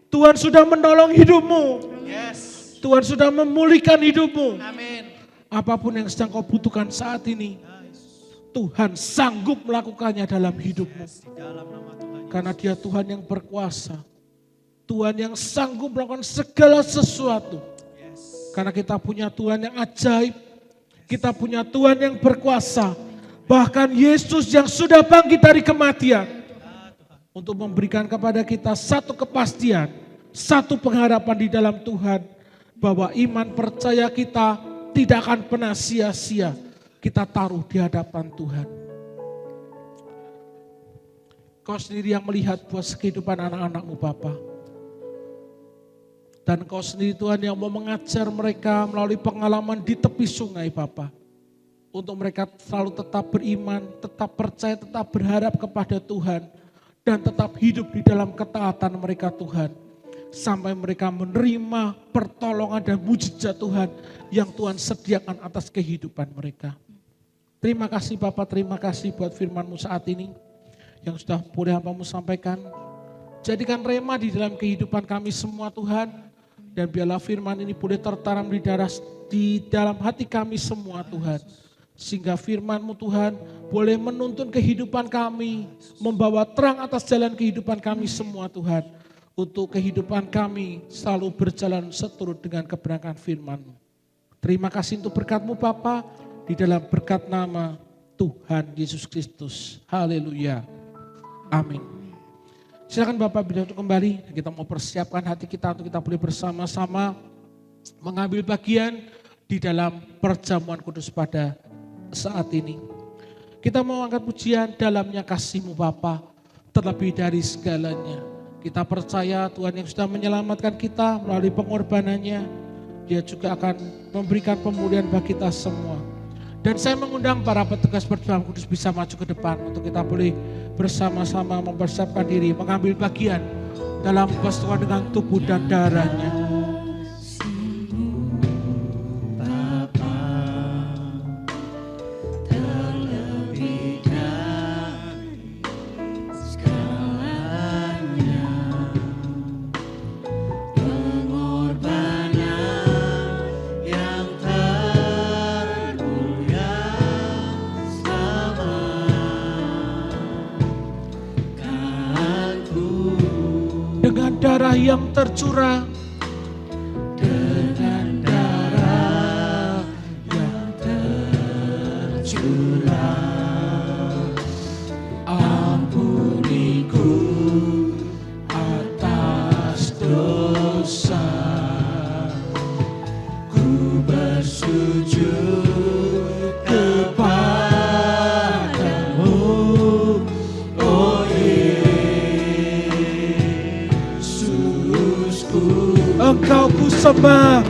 Tuhan sudah menolong hidupmu. Yes. Tuhan sudah memulihkan hidupmu. Amin. Apapun yang sedang kau butuhkan saat ini, Tuhan sanggup melakukannya dalam hidupmu. Di dalam nama Tuhan. Karena Dia Tuhan yang berkuasa. Tuhan yang sanggup melakukan segala sesuatu. Yes. Karena kita punya Tuhan yang ajaib. Kita punya Tuhan yang berkuasa. Bahkan Yesus yang sudah bangkit dari kematian. Untuk memberikan kepada kita satu kepastian. Satu pengharapan di dalam Tuhan. Bahwa iman percaya kita tidak akan pernah sia-sia. Kita taruh di hadapan Tuhan. Kau sendiri yang melihat buat kehidupan anak-anakmu Bapa. Dan kau sendiri Tuhan yang mau mengajar mereka melalui pengalaman di tepi sungai Bapa. Untuk mereka selalu tetap beriman, tetap percaya, tetap berharap kepada Tuhan. Dan tetap hidup di dalam ketaatan mereka Tuhan. Sampai mereka menerima pertolongan dan mujizat Tuhan yang Tuhan sediakan atas kehidupan mereka. Terima kasih Bapak, terima kasih buat firman-Mu saat ini. Yang sudah boleh hamba-Mu sampaikan. Jadikan rema di dalam kehidupan kami semua Tuhan. Dan biarlah firman ini boleh tertanam di dalam hati kami semua Tuhan. Sehingga firman-Mu Tuhan boleh menuntun kehidupan kami. Membawa terang atas jalan kehidupan kami semua Tuhan. Untuk kehidupan kami selalu berjalan seturut dengan kebenaran firman-Mu. Terima kasih untuk berkat-Mu Bapa. Di dalam berkat nama Tuhan Yesus Kristus. Haleluya. Amin. Silakan Bapak bila untuk kembali, kita mau persiapkan hati kita untuk kita boleh bersama-sama mengambil bagian di dalam perjamuan kudus pada saat ini. Kita mau angkat pujian dalamnya kasih-Mu Bapa, terlebih dari segalanya. Kita percaya Tuhan yang sudah menyelamatkan kita melalui pengorbanannya, Dia juga akan memberikan pemulihan bagi kita semua. Dan saya mengundang para petugas perjamuan kudus bisa maju ke depan untuk kita boleh bersama-sama mempersiapkan diri, mengambil bagian dalam persekutuan dengan tubuh dan darahnya. Dengan darah yang tercurah, dengan darah yang tercurah, ampuniku atas dosa, ku bersujud kepadamu, oh Engkau ku sembah,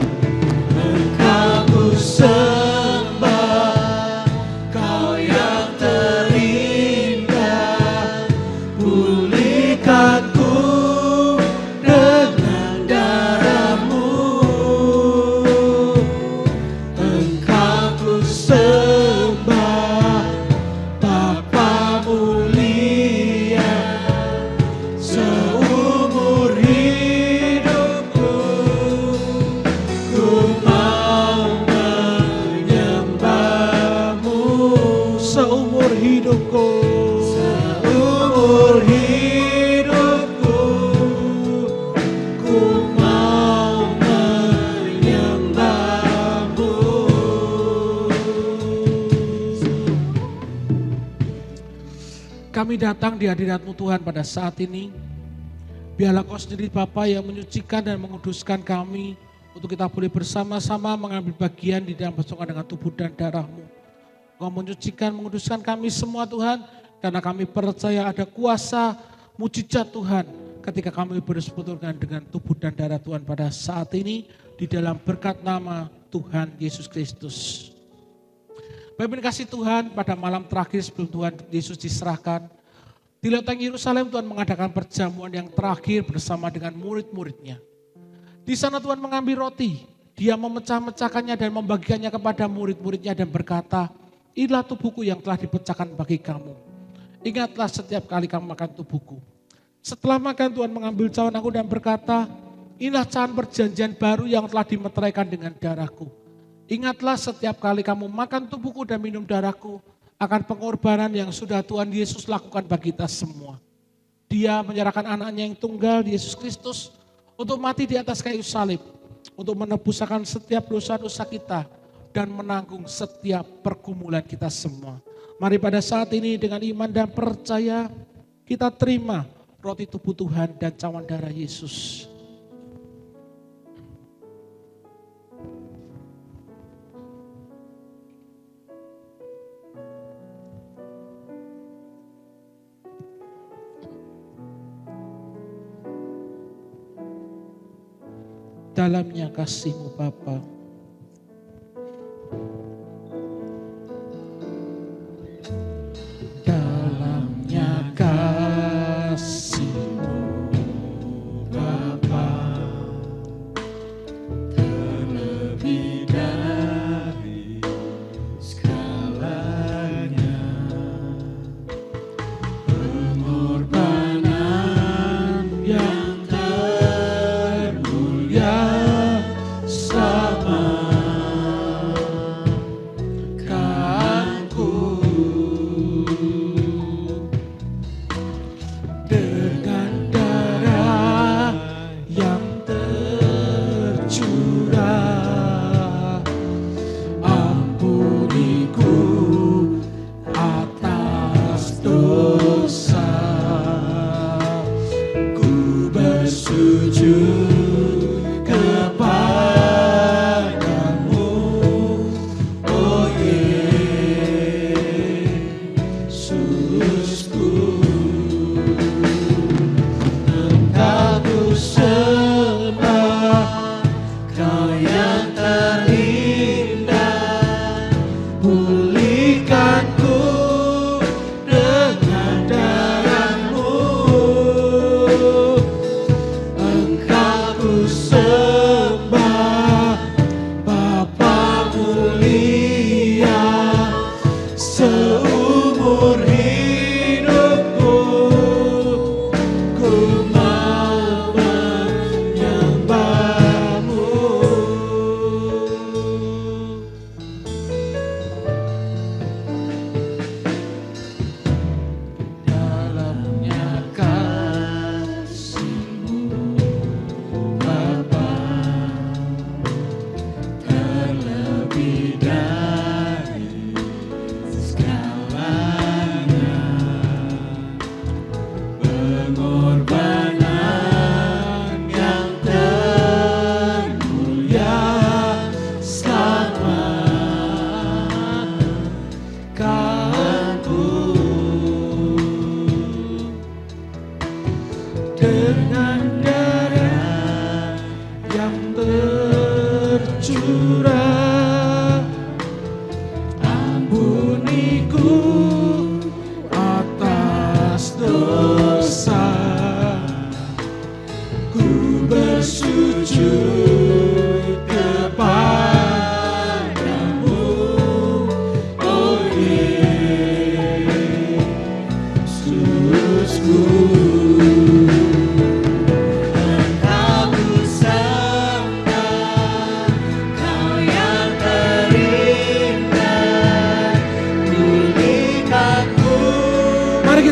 Engkau ku sembah, Kau yang terindah, pulihkanku dengan darah-Mu. Engkau ku sembah, Bapa mulia, seumur hidupku ku mau menyembah-Mu. Seumur hidupku, seumur hidupku ku mau menyembah-Mu. Kami datang di hadirat-Mu Tuhan pada saat ini. Biarlah Kau sendiri Bapa yang menyucikan dan menguduskan kami untuk kita boleh bersama-sama mengambil bagian di dalam persekutuan dengan tubuh dan darah-Mu. Kau menyucikan, menguduskan kami semua Tuhan, karena kami percaya ada kuasa mujizat Tuhan ketika kami bersekutu dengan tubuh dan darah Tuhan pada saat ini di dalam berkat nama Tuhan Yesus Kristus. Bapak kasih Tuhan, pada malam terakhir sebelum Tuhan Yesus diserahkan, di Loteng Yerusalem Tuhan mengadakan perjamuan yang terakhir bersama dengan murid-muridnya. Di sana Tuhan mengambil roti, Dia memecah-mecahkannya dan membagikannya kepada murid-muridnya dan berkata, inilah tubuhku yang telah dipecahkan bagi kamu. Ingatlah setiap kali kamu makan tubuhku. Setelah makan Tuhan mengambil cawan anggur dan berkata, Inilah can perjanjian baru yang telah dimeteraikan dengan darahku. Ingatlah setiap kali kamu makan tubuhku dan minum darahku, akan pengorbanan yang sudah Tuhan Yesus lakukan bagi kita semua. Dia menyerahkan anaknya yang tunggal, Yesus Kristus, untuk mati di atas kayu salib, untuk menebus akan setiap dosa-dosa kita, dan menanggung setiap pergumulan kita semua. Mari pada saat ini dengan iman dan percaya, kita terima roti tubuh Tuhan dan cawan darah Yesus. Dalamnya kasih-Mu Bapa. Dalamnya kasih-Mu Bapa, terlebih dari segalanya, pengorbanan yang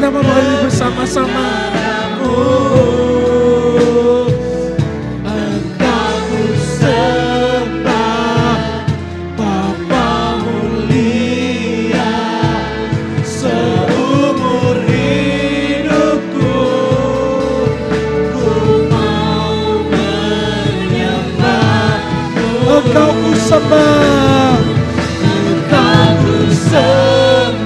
kita memahami bersama-sama. Engkau ku sembah, Bapa mulia, seumur hidupku ku mau menyembah-Mu. Engkau ku sembah, Engkau ku sembah.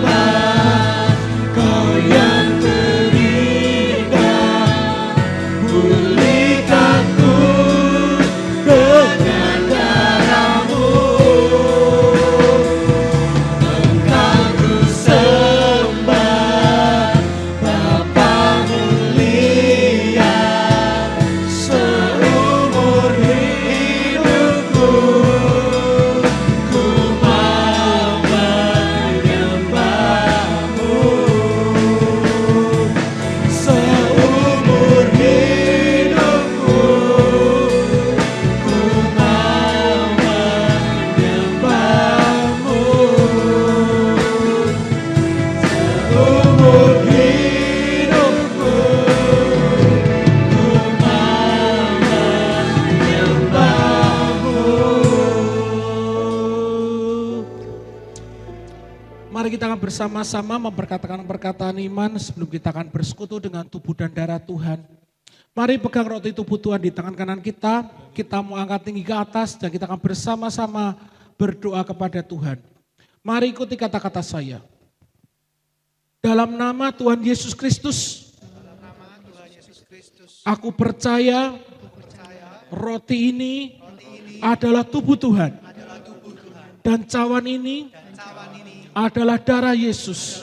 kita akan bersama-sama memperkatakan perkataan iman sebelum kita akan bersekutu dengan tubuh dan darah Tuhan. Mari pegang roti tubuh Tuhan di tangan kanan kita mau angkat tinggi ke atas dan kita akan bersama-sama berdoa kepada Tuhan. Mari ikuti kata-kata saya. Dalam nama Tuhan Yesus Kristus, aku percaya roti ini adalah tubuh Tuhan. Dan cawan ini adalah darah Yesus.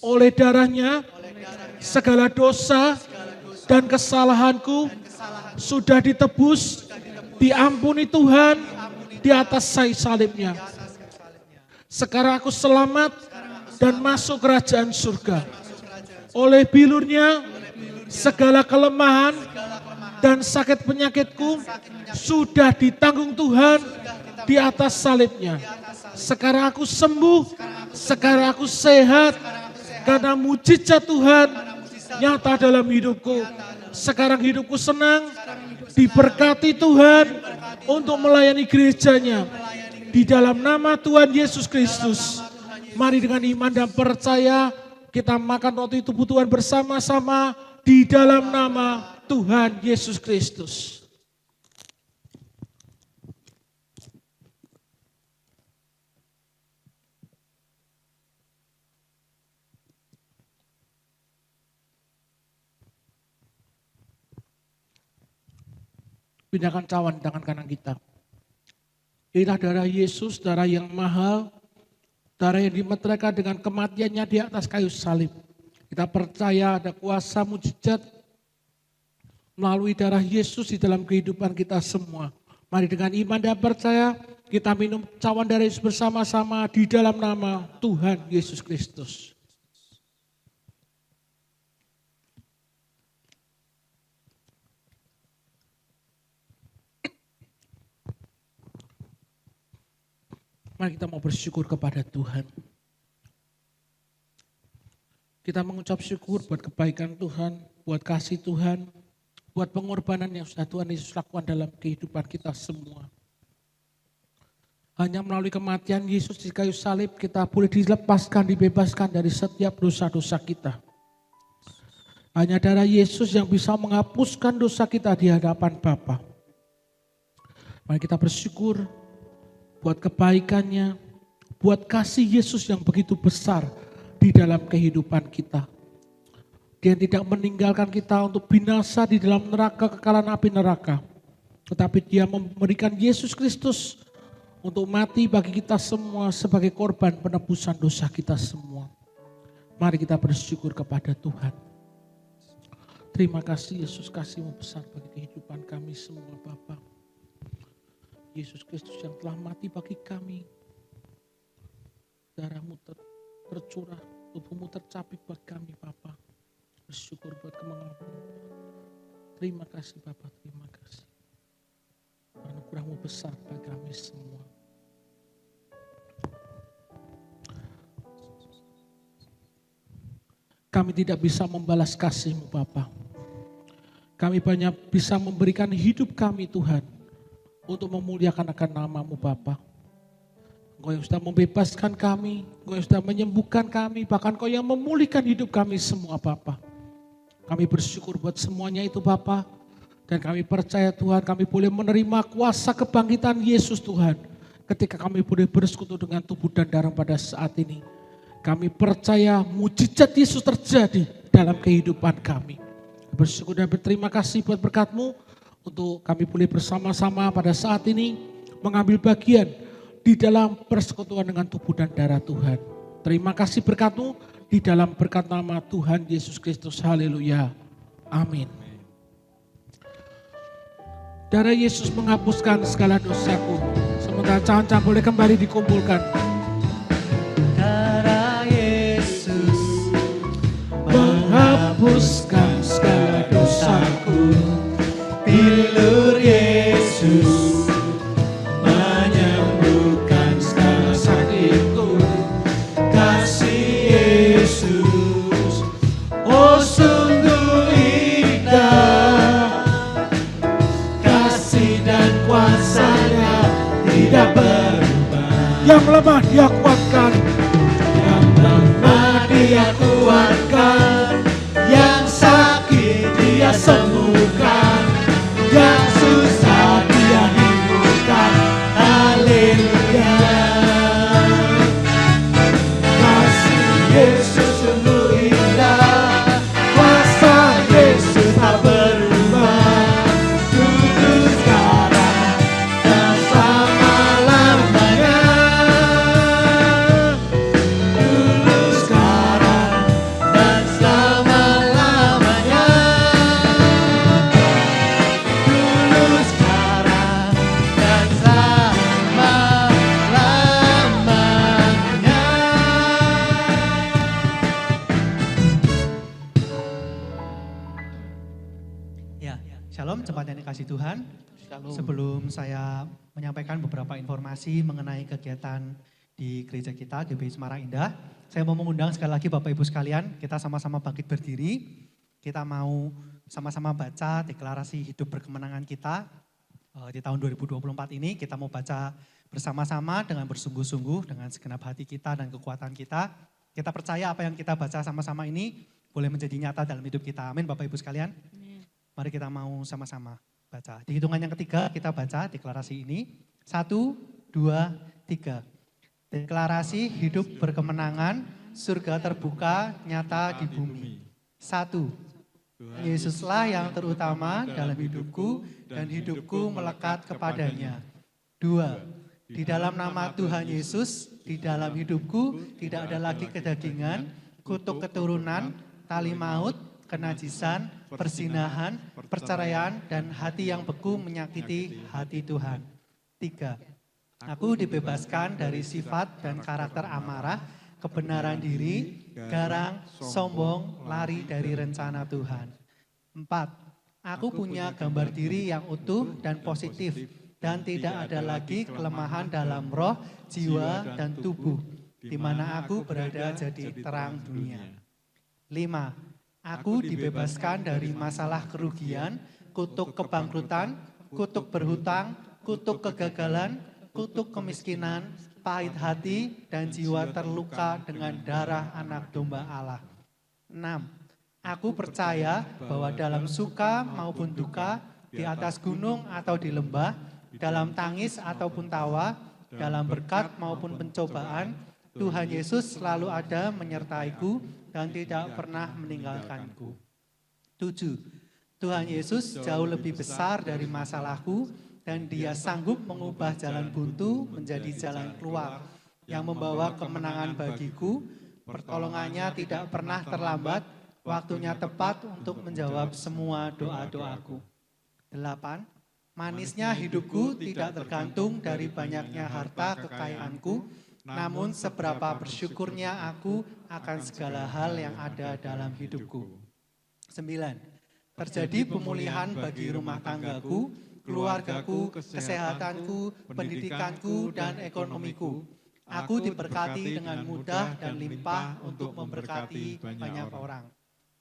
Oleh darahnya, segala dosa dan kesalahanku sudah ditebus, diampuni Tuhan di atas kayu salibnya. Sekarang aku selamat dan masuk kerajaan surga. Oleh bilurnya, segala kelemahan dan sakit penyakitku sudah ditanggung Tuhan di atas salibnya. Sekarang aku sembuh, sekarang aku sehat, karena mujizat Tuhan nyata dalam hidupku. Sekarang hidupku senang, diberkati Tuhan untuk melayani gerejanya. Di dalam nama Tuhan Yesus Kristus, mari dengan iman dan percaya kita makan roti tubuh Tuhan bersama-sama di dalam nama Tuhan Yesus Kristus. Pindahkan cawan di tangan kanan kita. Inilah darah Yesus, darah yang mahal, darah yang dimeteraikan dengan kematiannya di atas kayu salib. Kita percaya ada kuasa mujizat melalui darah Yesus di dalam kehidupan kita semua. Mari dengan iman dan percaya kita minum cawan darah Yesus bersama-sama di dalam nama Tuhan Yesus Kristus. Mari kita mau bersyukur kepada Tuhan. Kita mengucap syukur buat kebaikan Tuhan, buat kasih Tuhan, buat pengorbanan yang sudah Tuhan Yesus lakukan dalam kehidupan kita semua. Hanya melalui kematian Yesus di kayu salib kita boleh dilepaskan, dibebaskan dari setiap dosa-dosa kita. Hanya darah Yesus yang bisa menghapuskan dosa kita di hadapan Bapa. Mari kita bersyukur buat kebaikannya, buat kasih Yesus yang begitu besar di dalam kehidupan kita. Dia tidak meninggalkan kita untuk binasa di dalam neraka, kekalan api neraka. Tetapi dia memberikan Yesus Kristus untuk mati bagi kita semua sebagai korban penebusan dosa kita semua. Mari kita bersyukur kepada Tuhan. Terima kasih Yesus, kasih-Mu besar bagi kehidupan kami semua Bapa. Yesus Kristus yang telah mati bagi kami. Darah-Mu tercurah, tubuh-Mu tercapit buat kami Bapa. Bersyukur buat kemenangan-Mu. Terima kasih Bapa, terima kasih. Anugerah-Mu besar bagi kami semua. Kami tidak bisa membalas kasih-Mu Bapa. Kami banyak bisa memberikan hidup kami Tuhan, untuk memuliakan akan nama-Mu Bapa. Engkau yang sudah membebaskan kami, Engkau yang sudah menyembuhkan kami, bahkan Engkau yang memulihkan hidup kami semua Bapa. Kami bersyukur buat semuanya itu Bapa. Dan kami percaya Tuhan, kami boleh menerima kuasa kebangkitan Yesus Tuhan. Ketika kami boleh bersekutu dengan tubuh dan darah pada saat ini. Kami percaya mujizat Yesus terjadi dalam kehidupan kami. Bersyukur dan berterima kasih buat berkat-Mu. Untuk kami boleh bersama-sama pada saat ini mengambil bagian di dalam persekutuan dengan tubuh dan darah Tuhan. Terima kasih berkat-Mu di dalam berkat nama Tuhan Yesus Kristus. Haleluya. Amin. Darah Yesus menghapuskan segala dosaku. Sementara cawan-cawan boleh kembali dikumpulkan. Darah Yesus Menghapuskan segala dosaku. Bilur Yesus Menyembuhkan segala sakitku. Kasih Yesus, oh sungguh indah. Kasih dan kuasa-Nya tidak berubah. Yang lemah Dia kuatkan, yang kasih Tuhan. Sebelum saya menyampaikan beberapa informasi mengenai kegiatan di gereja kita, GBI Semarang Indah, saya mau mengundang sekali lagi Bapak Ibu sekalian, kita sama-sama bangkit berdiri. Kita mau sama-sama baca deklarasi hidup berkemenangan kita di tahun 2024 ini. Kita mau baca bersama-sama dengan bersungguh-sungguh, dengan segenap hati kita dan kekuatan kita. Kita percaya apa yang kita baca sama-sama ini boleh menjadi nyata dalam hidup kita. Amin Bapak Ibu sekalian. Mari kita mau sama-sama baca. Di hitungan yang ketiga kita baca deklarasi ini. 1, 2, 3. Deklarasi hidup berkemenangan, surga terbuka nyata di bumi. 1. Yesuslah yang terutama dalam hidupku dan hidupku melekat kepadanya. 2. Di dalam nama Tuhan Yesus, di dalam hidupku tidak ada lagi kedagingan, kutuk keturunan, tali maut, kenajisan, perzinahan, perceraian, dan hati yang beku menyakiti hati Tuhan. 3. Aku dibebaskan dari sifat dan karakter amarah, kebenaran diri, garang, sombong, lari dari rencana Tuhan. 4. Aku punya gambar diri yang utuh dan positif, dan tidak ada lagi kelemahan dalam roh, jiwa, dan tubuh, di mana aku berada jadi terang dunia. 5. Aku dibebaskan dari masalah kerugian, kutuk kebangkrutan, kutuk berhutang, kutuk kegagalan, kutuk kemiskinan, pahit hati, dan jiwa terluka dengan darah anak domba Allah. 6. Aku percaya bahwa dalam suka maupun duka, di atas gunung atau di lembah, dalam tangis ataupun tawa, dalam berkat maupun pencobaan, Tuhan Yesus selalu ada menyertaiku dan tidak pernah meninggalkanku. 7. Tuhan Yesus jauh lebih besar dari masalahku, dan Dia sanggup mengubah jalan buntu menjadi jalan keluar yang membawa kemenangan bagiku. Pertolongannya tidak pernah terlambat, waktunya tepat untuk menjawab semua doa-doaku. 8. Manisnya hidupku tidak tergantung dari banyaknya harta kekayaanku, namun seberapa bersyukurnya aku akan segala hal yang ada dalam hidupku. 9. Terjadi pemulihan bagi rumah tanggaku, keluargaku, kesehatanku, pendidikanku, dan ekonomiku. Aku diberkati dengan mudah dan limpah untuk memberkati banyak orang.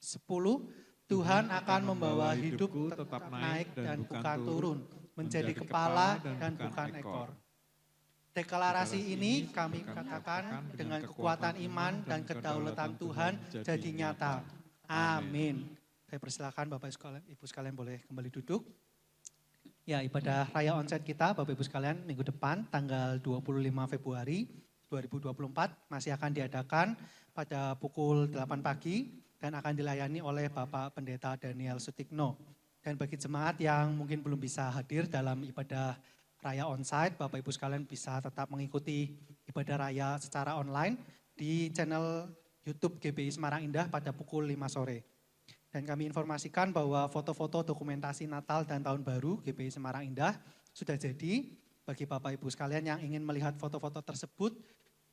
10. Tuhan akan membawa hidupku tetap naik dan bukan turun, menjadi kepala dan bukan ekor. Deklarasi ini kami katakan dengan kekuatan iman dan kedaulatan Tuhan jadi nyata. Amin. Saya persilakan Bapak Ibu sekalian boleh kembali duduk. Ya, ibadah raya onsite kita Bapak Ibu sekalian minggu depan tanggal 25 Februari 2024 masih akan diadakan pada pukul 8 pagi dan akan dilayani oleh Bapak Pendeta Daniel Sutikno. Dan bagi jemaat yang mungkin belum bisa hadir dalam ibadah raya onsite, Bapak Ibu sekalian bisa tetap mengikuti ibadah raya secara online di channel YouTube GBI Semarang Indah pada pukul 5 sore. Dan kami informasikan bahwa foto-foto dokumentasi Natal dan Tahun Baru GBI Semarang Indah sudah jadi. Bagi Bapak Ibu sekalian yang ingin melihat foto-foto tersebut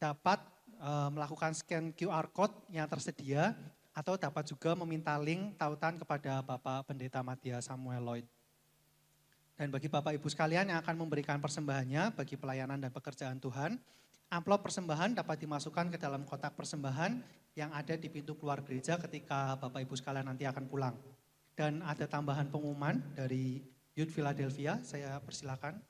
dapat melakukan scan QR Code yang tersedia atau dapat juga meminta link tautan kepada Bapak Pendeta Matias Samuel Lloyd. Dan bagi Bapak Ibu sekalian yang akan memberikan persembahannya bagi pelayanan dan pekerjaan Tuhan, amplop persembahan dapat dimasukkan ke dalam kotak persembahan yang ada di pintu keluar gereja ketika Bapak Ibu sekalian nanti akan pulang. Dan ada tambahan pengumuman dari Youth Philadelphia, saya persilakan.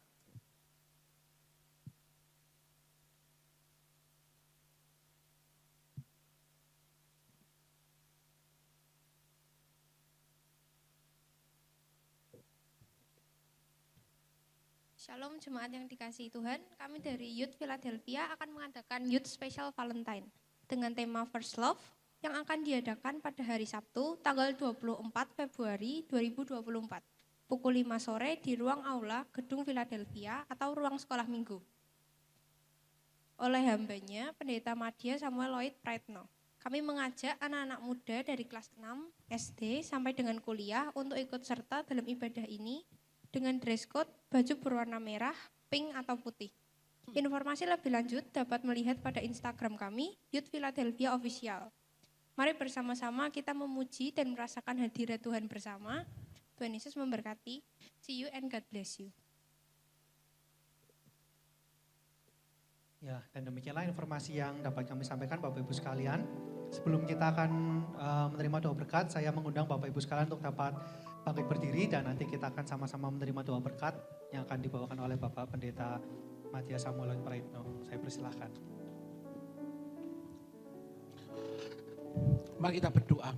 Shalom jemaat yang dikasihi Tuhan, kami dari Youth Philadelphia akan mengadakan Youth Special Valentine dengan tema First Love yang akan diadakan pada hari Sabtu tanggal 24 Februari 2024 pukul 5 sore di ruang aula Gedung Philadelphia atau ruang sekolah minggu. Oleh hambanya Pendeta Matias Samuel Lloyd Praetno. Kami mengajak anak-anak muda dari kelas 6 SD sampai dengan kuliah untuk ikut serta dalam ibadah ini dengan dress code baju berwarna merah, pink atau putih. Informasi lebih lanjut dapat melihat pada Instagram kami, Youth Philadelphia Official. Mari bersama-sama kita memuji dan merasakan hadirat Tuhan bersama Tuhan Yesus memberkati. See you and God bless you. Ya, dan demikianlah informasi yang dapat kami sampaikan Bapak Ibu sekalian. Sebelum kita akan menerima doa berkat, saya mengundang Bapak Ibu sekalian untuk dapat bangkit berdiri dan nanti kita akan sama-sama menerima doa berkat yang akan dibawakan oleh Bapak Pendeta Matias Samuel Praitno. Saya persilahkan. Mari kita berdoa.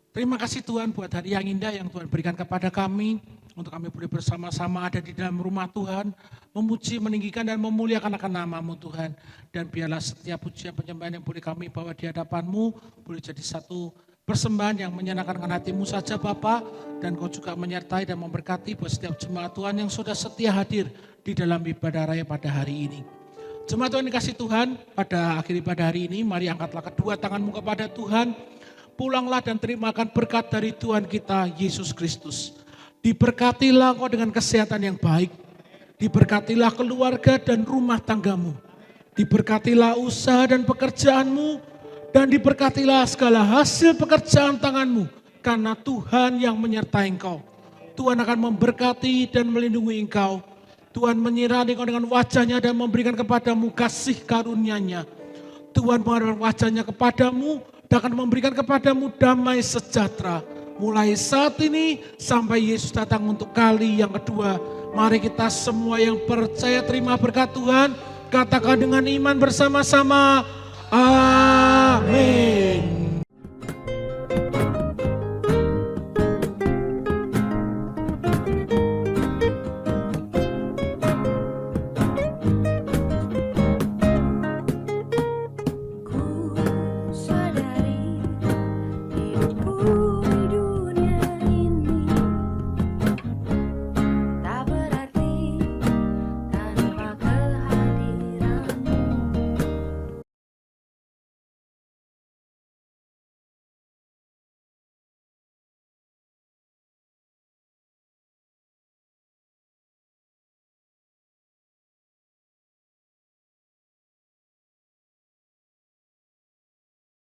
Terima kasih Tuhan buat hari yang indah yang Tuhan berikan kepada kami. Untuk kami boleh bersama-sama ada di dalam rumah Tuhan. Memuji, meninggikan dan memuliakan akan nama-Mu Tuhan. Dan biarlah setiap pujian penyembahan yang boleh kami bawa di hadapan-Mu. Boleh jadi satu persembahan yang menyenangkan hati-Mu saja Bapa. Dan Kau juga menyertai dan memberkati buat setiap jemaat Tuhan yang sudah setia hadir di dalam ibadah raya pada hari ini. Jemaat Tuhan dikasih Tuhan, pada akhir ibadah hari ini, mari angkatlah kedua tanganmu kepada Tuhan. Pulanglah dan terimakan berkat dari Tuhan kita, Yesus Kristus. Diberkatilah engkau dengan kesehatan yang baik. Diberkatilah keluarga dan rumah tanggamu. Diberkatilah usaha dan pekerjaanmu. Dan diberkatilah segala hasil pekerjaan tanganmu. Karena Tuhan yang menyertai engkau. Tuhan akan memberkati dan melindungi engkau. Tuhan menyirami engkau dengan wajahnya dan memberikan kepadamu kasih karunia-Nya. Tuhan menghadapkan wajahnya kepadamu dan akan memberikan kepadamu damai sejahtera. Mulai saat ini sampai Yesus datang untuk kali yang kedua. Mari kita semua yang percaya terima berkat Tuhan. Katakan dengan iman bersama-sama. Amin.